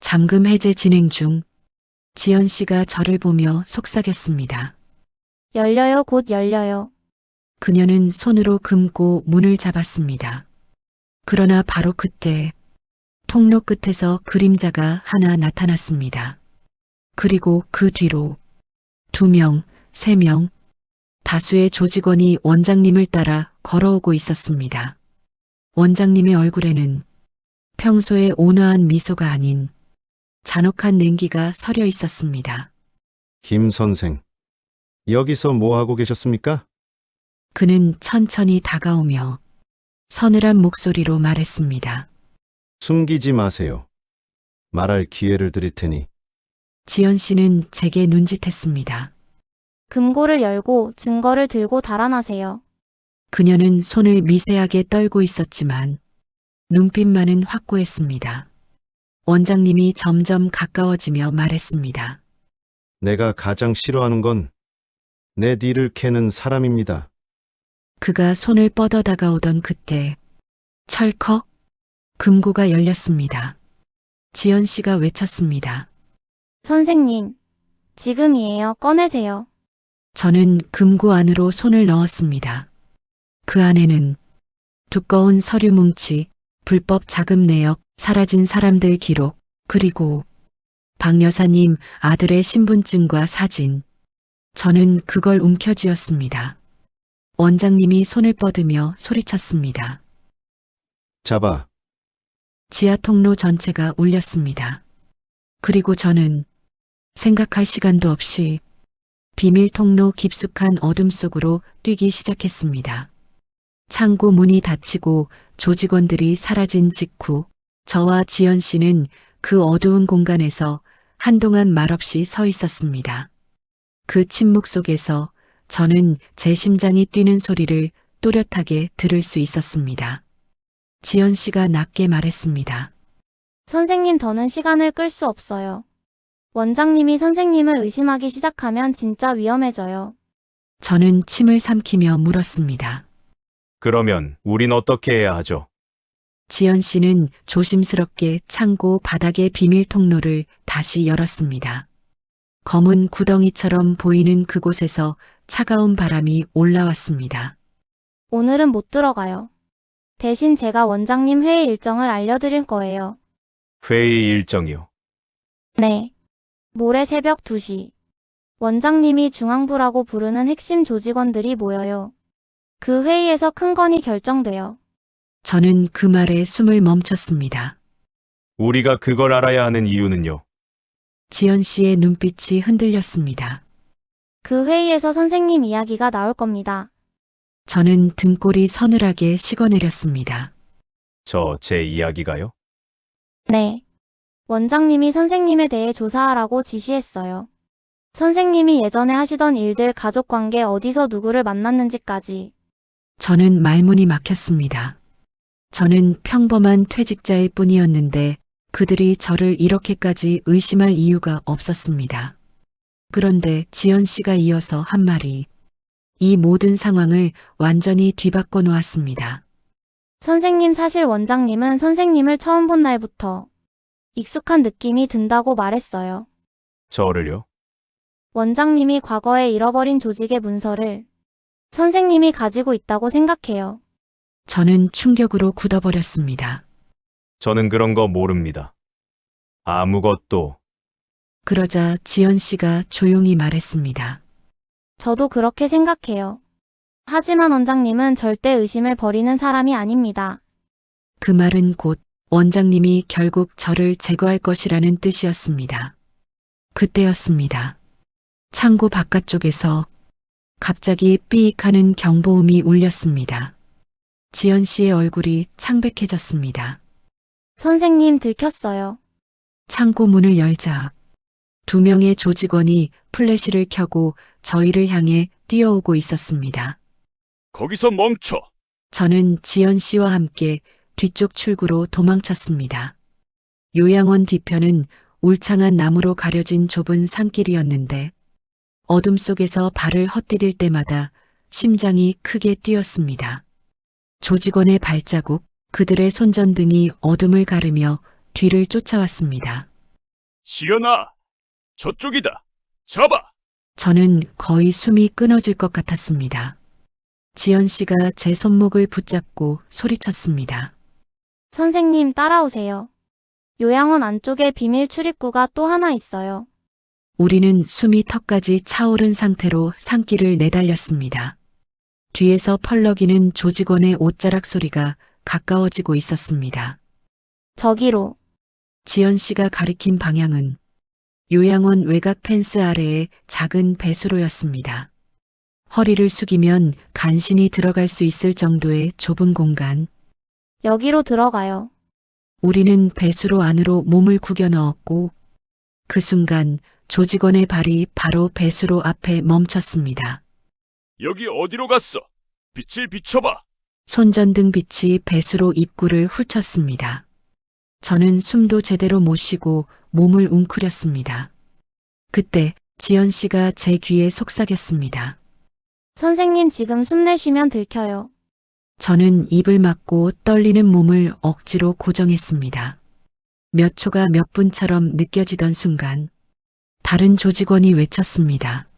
잠금 해제 진행 중. 지연 씨가 저를 보며 속삭였습니다. 열려요, 곧 열려요. 그녀는 손으로 금고 문을 잡았습니다. 그러나 바로 그때 통로 끝에서 그림자가 하나 나타났습니다. 그리고 그 뒤로 2명, 3명, 다수의 조직원이 원장님을 따라 걸어오고 있었습니다. 원장님의 얼굴에는 평소의 온화한 미소가 아닌 잔혹한 냉기가 서려 있었습니다. 김 선생, 여기서 뭐 하고 계셨습니까? 그는 천천히 다가오며 서늘한 목소리로 말했습니다. 숨기지 마세요. 말할 기회를 드릴 테니. 지연 씨는 제게 눈짓했습니다. 금고를 열고 증거를 들고 달아나세요. 그녀는 손을 미세하게 떨고 있었지만 눈빛만은 확고했습니다. 원장님이 점점 가까워지며 말했습니다. 내가 가장 싫어하는 건 내 뒤를 캐는 사람입니다. 그가 손을 뻗어 다가오던 그때 철컥 금고가 열렸습니다. 지연 씨가 외쳤습니다. 선생님, 지금이에요. 꺼내세요. 저는 금고 안으로 손을 넣었습니다. 그 안에는 두꺼운 서류 뭉치, 불법 자금 내역, 사라진 사람들 기록, 그리고 박 여사님 아들의 신분증과 사진. 저는 그걸 움켜쥐었습니다. 원장님이 손을 뻗으며 소리쳤습니다. 잡아. 지하 통로 전체가 울렸습니다. 그리고 저는 생각할 시간도 없이 비밀 통로 깊숙한 어둠 속으로 뛰기 시작했습니다. 창고 문이 닫히고 조직원들이 사라진 직후 저와 지연 씨는 그 어두운 공간에서 한동안 말없이 서 있었습니다. 그 침묵 속에서 저는 제 심장이 뛰는 소리를 또렷하게 들을 수 있었습니다. 지연 씨가 낮게 말했습니다. 선생님, 더는 시간을 끌 수 없어요. 원장님이 선생님을 의심하기 시작하면 진짜 위험해져요. 저는 침을 삼키며 물었습니다. 그러면 우린 어떻게 해야 하죠? 지연 씨는 조심스럽게 창고 바닥의 비밀 통로를 다시 열었습니다. 검은 구덩이처럼 보이는 그곳에서 차가운 바람이 올라왔습니다. 오늘은 못 들어가요. 대신 제가 원장님 회의 일정을 알려드릴 거예요. 회의 일정이요. 네. 모레 새벽 2시. 원장님이 중앙부라고 부르는 핵심 조직원들이 모여요. 그 회의에서 큰 건이 결정돼요. 저는 그 말에 숨을 멈췄습니다. 우리가 그걸 알아야 하는 이유는요. 지연 씨의 눈빛이 흔들렸습니다. 그 회의에서 선생님 이야기가 나올 겁니다. 저는 등골이 서늘하게 식어내렸습니다. 제 이야기가요? 네. 원장님이 선생님에 대해 조사하라고 지시했어요. 선생님이 예전에 하시던 일들, 가족관계, 어디서 누구를 만났는지까지. 저는 말문이 막혔습니다. 저는 평범한 퇴직자일 뿐이었는데 그들이 저를 이렇게까지 의심할 이유가 없었습니다. 그런데 지연 씨가 이어서 한 말이 이 모든 상황을 완전히 뒤바꿔 놓았습니다. 선생님, 사실 원장님은 선생님을 처음 본 날부터 익숙한 느낌이 든다고 말했어요. 저를요? 원장님이 과거에 잃어버린 조직의 문서를 선생님이 가지고 있다고 생각해요. 저는 충격으로 굳어버렸습니다. 저는 그런 거 모릅니다. 아무것도. 그러자 지연 씨가 조용히 말했습니다. 저도 그렇게 생각해요. 하지만 원장님은 절대 의심을 버리는 사람이 아닙니다. 그 말은 곧 원장님이 결국 저를 제거할 것이라는 뜻이었습니다. 그때였습니다. 창고 바깥쪽에서 갑자기 삐익하는 경보음이 울렸습니다. 지연 씨의 얼굴이 창백해졌습니다. 선생님, 들켰어요. 창고 문을 열자 2명의 조직원이 플래시를 켜고 저희를 향해 뛰어오고 있었습니다. 거기서 멈춰. 저는 지연 씨와 함께 뒤쪽 출구로 도망쳤습니다. 요양원 뒤편은 울창한 나무로 가려진 좁은 산길이었는데 어둠 속에서 발을 헛디딜 때마다 심장이 크게 뛰었습니다. 조직원의 발자국, 그들의 손전등이 어둠을 가르며 뒤를 쫓아왔습니다. 지연아, 저쪽이다. 잡아. 저는 거의 숨이 끊어질 것 같았습니다. 지연 씨가 제 손목을 붙잡고 소리쳤습니다. 선생님, 따라오세요. 요양원 안쪽에 비밀 출입구가 또 하나 있어요. 우리는 숨이 턱까지 차오른 상태로 산길을 내달렸습니다. 뒤에서 펄럭이는 조직원의 옷자락 소리가 가까워지고 있었습니다. 저기로. 지연 씨가 가리킨 방향은 요양원 외곽 펜스 아래의 작은 배수로였습니다. 허리를 숙이면 간신히 들어갈 수 있을 정도의 좁은 공간. 여기로 들어가요. 우리는 배수로 안으로 몸을 구겨 넣었고 그 순간 조직원의 발이 바로 배수로 앞에 멈췄습니다. 여기 어디로 갔어? 빛을 비춰봐. 손전등 빛이 배수로 입구를 훑쳤습니다. 저는 숨도 제대로 못 쉬고 몸을 웅크렸습니다. 그때 지연 씨가 제 귀에 속삭였습니다. 선생님 지금 숨 내쉬면 들켜요. 저는 입을 막고 떨리는 몸을 억지로 고정했습니다. 몇 초가 몇 분처럼 느껴지던 순간 다른 조직원이 외쳤습니다.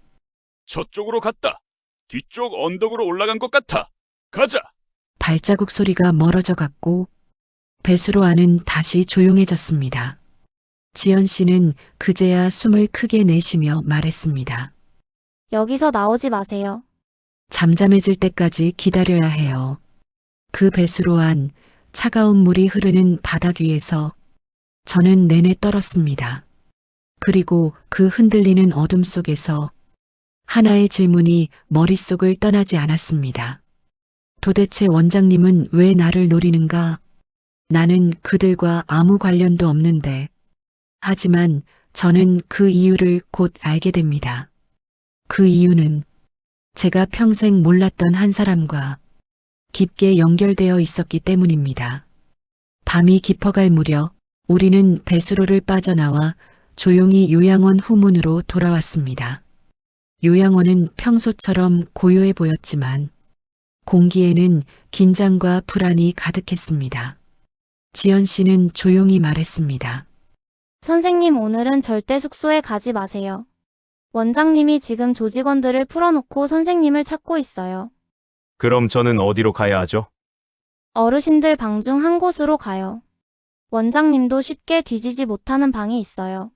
저쪽으로 갔다. 뒤쪽 언덕으로 올라간 것 같아. 가자. 발자국 소리가 멀어져 갔고 배수로 안은 다시 조용해졌습니다. 지연 씨는 그제야 숨을 크게 내쉬며 말했습니다. 여기서 나오지 마세요. 잠잠해질 때까지 기다려야 해요. 그 배수로 안 차가운 물이 흐르는 바닥 위에서 저는 내내 떨었습니다. 그리고 그 흔들리는 어둠 속에서 하나의 질문이 머릿속을 떠나지 않았습니다. 도대체 원장님은 왜 나를 노리는가? 나는 그들과 아무 관련도 없는데. 하지만 저는 그 이유를 곧 알게 됩니다. 그 이유는 제가 평생 몰랐던 한 사람과 깊게 연결되어 있었기 때문입니다. 밤이 깊어갈 무렵 우리는 배수로를 빠져나와 조용히 요양원 후문으로 돌아왔습니다. 요양원은 평소처럼 고요해 보였지만 공기에는 긴장과 불안이 가득했습니다. 지연 씨는 조용히 말했습니다. 선생님 오늘은 절대 숙소에 가지 마세요. 원장님이 지금 조직원들을 풀어놓고 선생님을 찾고 있어요. 그럼 저는 어디로 가야 하죠? 어르신들 방 중 한 곳으로 가요. 원장님도 쉽게 뒤지지 못하는 방이 있어요.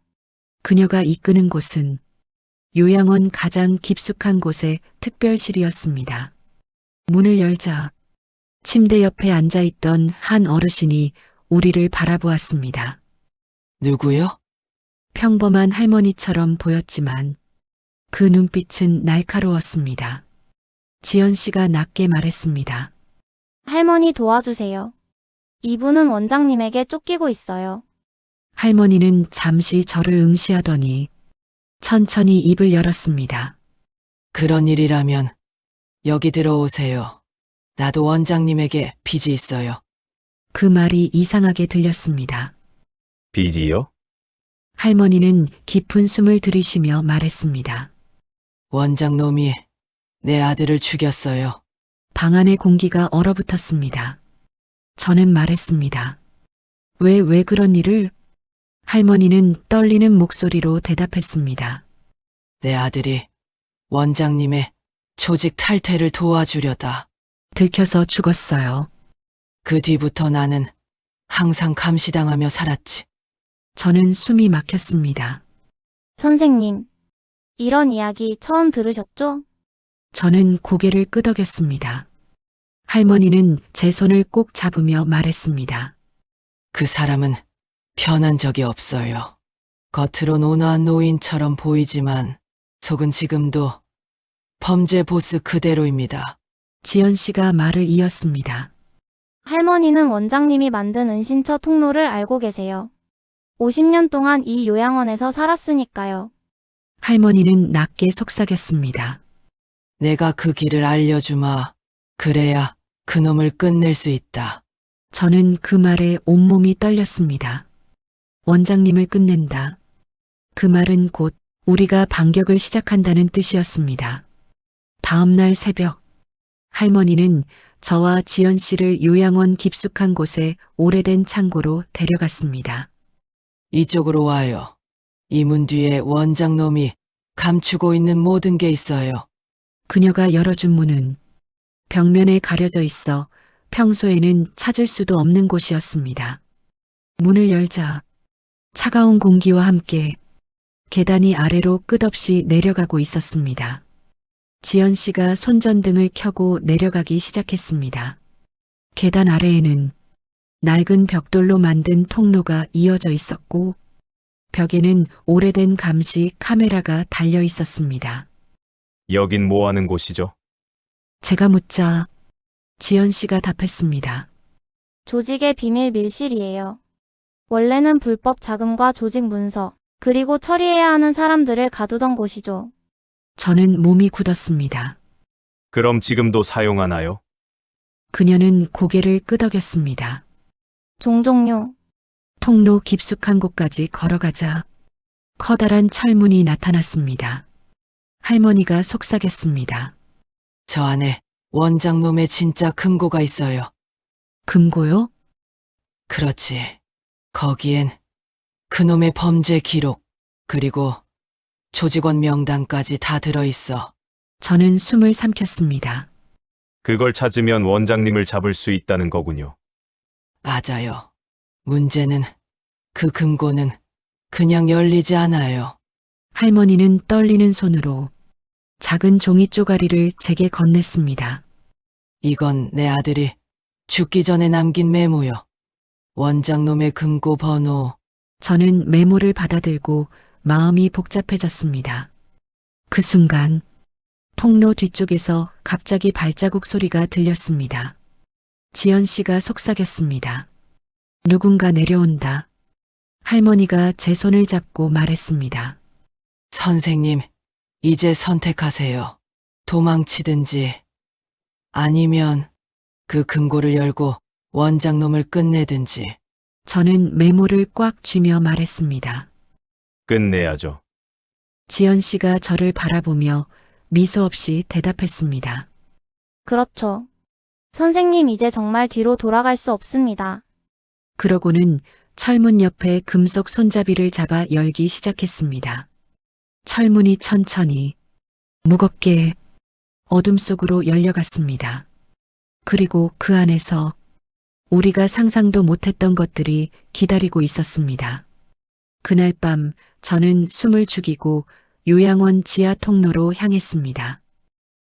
그녀가 이끄는 곳은 요양원 가장 깊숙한 곳의 특별실이었습니다. 문을 열자 침대 옆에 앉아있던 한 어르신이 우리를 바라보았습니다. 누구요? 평범한 할머니처럼 보였지만 그 눈빛은 날카로웠습니다. 지연 씨가 낮게 말했습니다. 할머니 도와주세요. 이분은 원장님에게 쫓기고 있어요. 할머니는 잠시 저를 응시하더니 천천히 입을 열었습니다. 그런 일이라면 여기 들어오세요. 나도 원장님에게 빚이 있어요. 그 말이 이상하게 들렸습니다. 빚이요? 할머니는 깊은 숨을 들이쉬며 말했습니다. 원장놈이 내 아들을 죽였어요. 방 안의 공기가 얼어붙었습니다. 저는 말했습니다. 왜 그런 일을? 할머니는 떨리는 목소리로 대답했습니다. 내 아들이 원장님의 조직 탈퇴를 도와주려다. 들켜서 죽었어요. 그 뒤부터 나는 항상 감시당하며 살았지. 저는 숨이 막혔습니다. 선생님, 이런 이야기 처음 들으셨죠? 저는 고개를 끄덕였습니다. 할머니는 제 손을 꼭 잡으며 말했습니다. 그 사람은 변한 적이 없어요. 겉으론 온화한 노인처럼 보이지만 속은 지금도 범죄 보스 그대로입니다. 지연 씨가 말을 이었습니다. 할머니는 원장님이 만든 은신처 통로를 알고 계세요. 50년 동안 이 요양원에서 살았으니까요. 할머니는 낮게 속삭였습니다. 내가 그 길을 알려주마. 그래야 그놈을 끝낼 수 있다. 저는 그 말에 온몸이 떨렸습니다. 원장님을 끝낸다. 그 말은 곧 우리가 반격을 시작한다는 뜻이었습니다. 다음 날 새벽, 할머니는 저와 지연 씨를 요양원 깊숙한 곳에 오래된 창고로 데려갔습니다. 이쪽으로 와요. 이 문 뒤에 원장놈이 감추고 있는 모든 게 있어요. 그녀가 열어준 문은 벽면에 가려져 있어 평소에는 찾을 수도 없는 곳이었습니다. 문을 열자 차가운 공기와 함께 계단이 아래로 끝없이 내려가고 있었습니다. 지연 씨가 손전등을 켜고 내려가기 시작했습니다. 계단 아래에는 낡은 벽돌로 만든 통로가 이어져 있었고 벽에는 오래된 감시 카메라가 달려 있었습니다. 여긴 뭐 하는 곳이죠? 제가 묻자 지연 씨가 답했습니다. 조직의 비밀 밀실이에요. 원래는 불법 자금과 조직 문서, 그리고 처리해야 하는 사람들을 가두던 곳이죠. 저는 몸이 굳었습니다. 그럼 지금도 사용하나요? 그녀는 고개를 끄덕였습니다. 종종요. 통로 깊숙한 곳까지 걸어가자 커다란 철문이 나타났습니다. 할머니가 속삭였습니다. 저 안에 원장놈의 진짜 금고가 있어요. 금고요? 그렇지. 거기엔 그놈의 범죄 기록, 그리고 조직원 명단까지 다 들어있어. 저는 숨을 삼켰습니다. 그걸 찾으면 원장님을 잡을 수 있다는 거군요. 맞아요. 문제는 그 금고는 그냥 열리지 않아요. 할머니는 떨리는 손으로 작은 종이 쪼가리를 제게 건넸습니다. 이건 내 아들이 죽기 전에 남긴 메모요. 원장놈의 금고 번호. 저는 메모를 받아들고 마음이 복잡해졌습니다. 그 순간 통로 뒤쪽에서 갑자기 발자국 소리가 들렸습니다. 지연 씨가 속삭였습니다. 누군가 내려온다. 할머니가 제 손을 잡고 말했습니다. 선생님, 이제 선택하세요. 도망치든지 아니면 그 금고를 열고 원장놈을 끝내든지. 저는 메모를 꽉 쥐며 말했습니다. 끝내야죠. 지연 씨가 저를 바라보며 미소 없이 대답했습니다. 그렇죠. 선생님 이제 정말 뒤로 돌아갈 수 없습니다. 그러고는 철문 옆에 금속 손잡이를 잡아 열기 시작했습니다. 철문이 천천히 무겁게 어둠 속으로 열려갔습니다. 그리고 그 안에서 우리가 상상도 못했던 것들이 기다리고 있었습니다. 그날 밤 저는 숨을 죽이고 요양원 지하 통로로 향했습니다.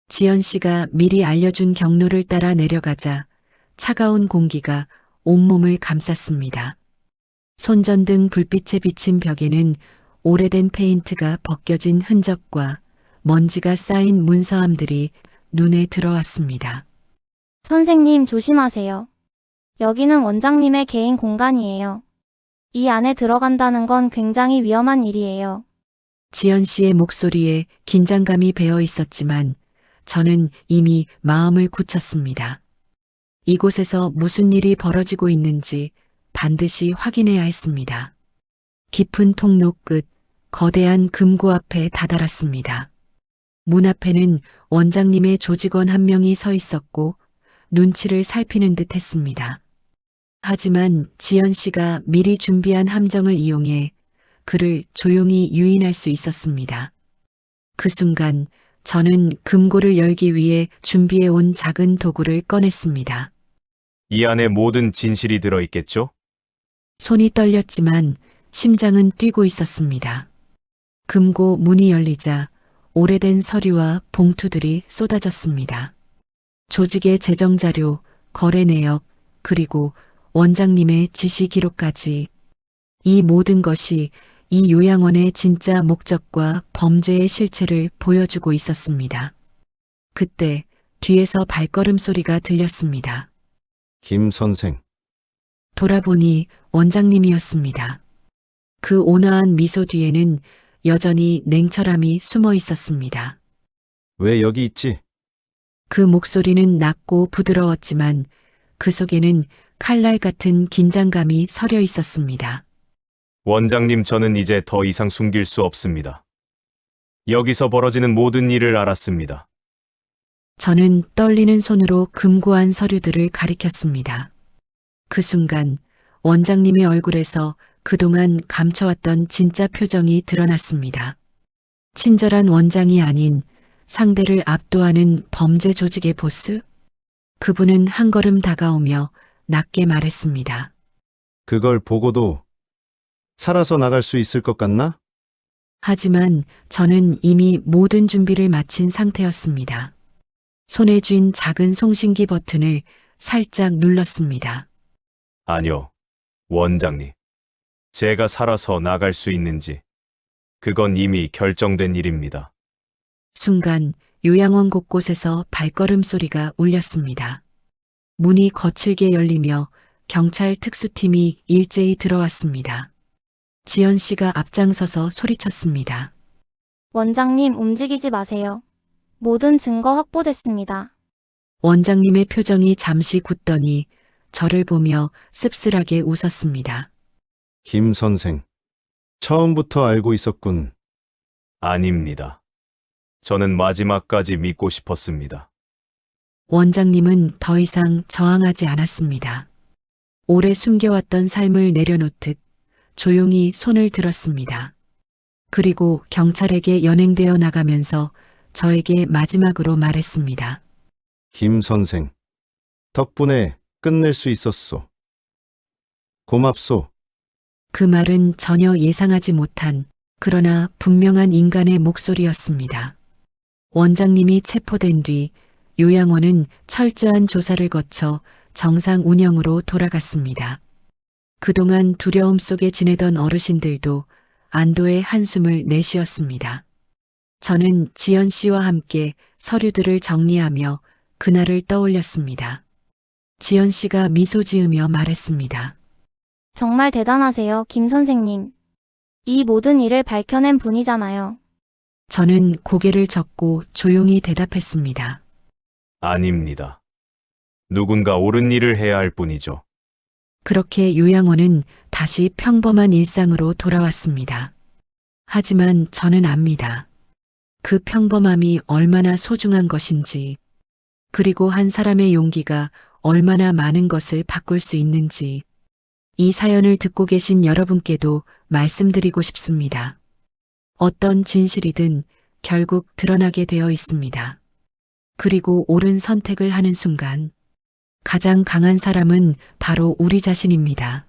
지연 씨가 미리 알려준 경로를 따라 내려가자 차가운 공기가 온몸을 감쌌습니다. 손전등 불빛에 비친 벽에는 오래된 페인트가 벗겨진 흔적과 먼지가 쌓인 문서함들이 눈에 들어왔습니다. 선생님 조심하세요. 여기는 원장님의 개인 공간이에요. 이 안에 들어간다는 건 굉장히 위험한 일이에요. 지연 씨의 목소리에 긴장감이 배어 있었지만 저는 이미 마음을 굳혔습니다. 이곳에서 무슨 일이 벌어지고 있는지 반드시 확인해야 했습니다. 깊은 통로 끝 거대한 금고 앞에 다다랐습니다. 문 앞에는 원장님의 조직원 한 명이 서 있었고 눈치를 살피는 듯 했습니다. 하지만 지연 씨가 미리 준비한 함정을 이용해 그를 조용히 유인할 수 있었습니다. 그 순간 저는 금고를 열기 위해 준비해온 작은 도구를 꺼냈습니다. 이 안에 모든 진실이 들어있겠죠? 손이 떨렸지만 심장은 뛰고 있었습니다. 금고 문이 열리자 오래된 서류와 봉투들이 쏟아졌습니다. 조직의 재정 자료, 거래 내역, 그리고 원장님의 지시 기록까지. 이 모든 것이 이 요양원의 진짜 목적과 범죄의 실체를 보여주고 있었습니다. 그때 뒤에서 발걸음 소리가 들렸습니다. 김 선생, 돌아보니 원장님이었습니다. 그 온화한 미소 뒤에는 여전히 냉철함이 숨어 있었습니다. 왜 여기 있지? 그 목소리는 낮고 부드러웠지만 그 속에는 칼날 같은 긴장감이 서려 있었습니다. 원장님, 저는 이제 더 이상 숨길 수 없습니다. 여기서 벌어지는 모든 일을 알았습니다. 저는 떨리는 손으로 금고한 서류들을 가리켰습니다. 그 순간 원장님의 얼굴에서 그동안 감춰왔던 진짜 표정이 드러났습니다. 친절한 원장이 아닌 상대를 압도하는 범죄 조직의 보스? 그분은 한 걸음 다가오며 낮게 말했습니다. 그걸 보고도 살아서 나갈 수 있을 것 같나? 하지만 저는 이미 모든 준비를 마친 상태였습니다. 손에 쥔 작은 송신기 버튼을 살짝 눌렀습니다. 아니요, 원장님. 제가 살아서 나갈 수 있는지, 그건 이미 결정된 일입니다. 순간 요양원 곳곳에서 발걸음 소리가 울렸습니다. 문이 거칠게 열리며 경찰 특수팀이 일제히 들어왔습니다. 지연 씨가 앞장서서 소리쳤습니다. 원장님 움직이지 마세요. 모든 증거 확보됐습니다. 원장님의 표정이 잠시 굳더니 저를 보며 씁쓸하게 웃었습니다. 김 선생. 처음부터 알고 있었군. 아닙니다. 저는 마지막까지 믿고 싶었습니다. 원장님은 더 이상 저항하지 않았습니다. 오래 숨겨왔던 삶을 내려놓듯 조용히 손을 들었습니다. 그리고 경찰에게 연행되어 나가면서 저에게 마지막으로 말했습니다. 김 선생. 덕분에 끝낼 수 있었소. 고맙소. 그 말은 전혀 예상하지 못한 그러나 분명한 인간의 목소리였습니다. 원장님이 체포된 뒤 요양원은 철저한 조사를 거쳐 정상 운영으로 돌아갔습니다. 그동안 두려움 속에 지내던 어르신들도 안도의 한숨을 내쉬었습니다. 저는 지연 씨와 함께 서류들을 정리하며 그날을 떠올렸습니다. 지연 씨가 미소 지으며 말했습니다. 정말 대단하세요, 김 선생님. 이 모든 일을 밝혀낸 분이잖아요. 저는 고개를 젓고 조용히 대답했습니다. 아닙니다. 누군가 옳은 일을 해야 할 뿐이죠. 그렇게 요양원은 다시 평범한 일상으로 돌아왔습니다. 하지만 저는 압니다. 그 평범함이 얼마나 소중한 것인지, 그리고 한 사람의 용기가 얼마나 많은 것을 바꿀 수 있는지, 이 사연을 듣고 계신 여러분께도 말씀드리고 싶습니다. 어떤 진실이든 결국 드러나게 되어 있습니다. 그리고 옳은 선택을 하는 순간, 가장 강한 사람은 바로 우리 자신입니다.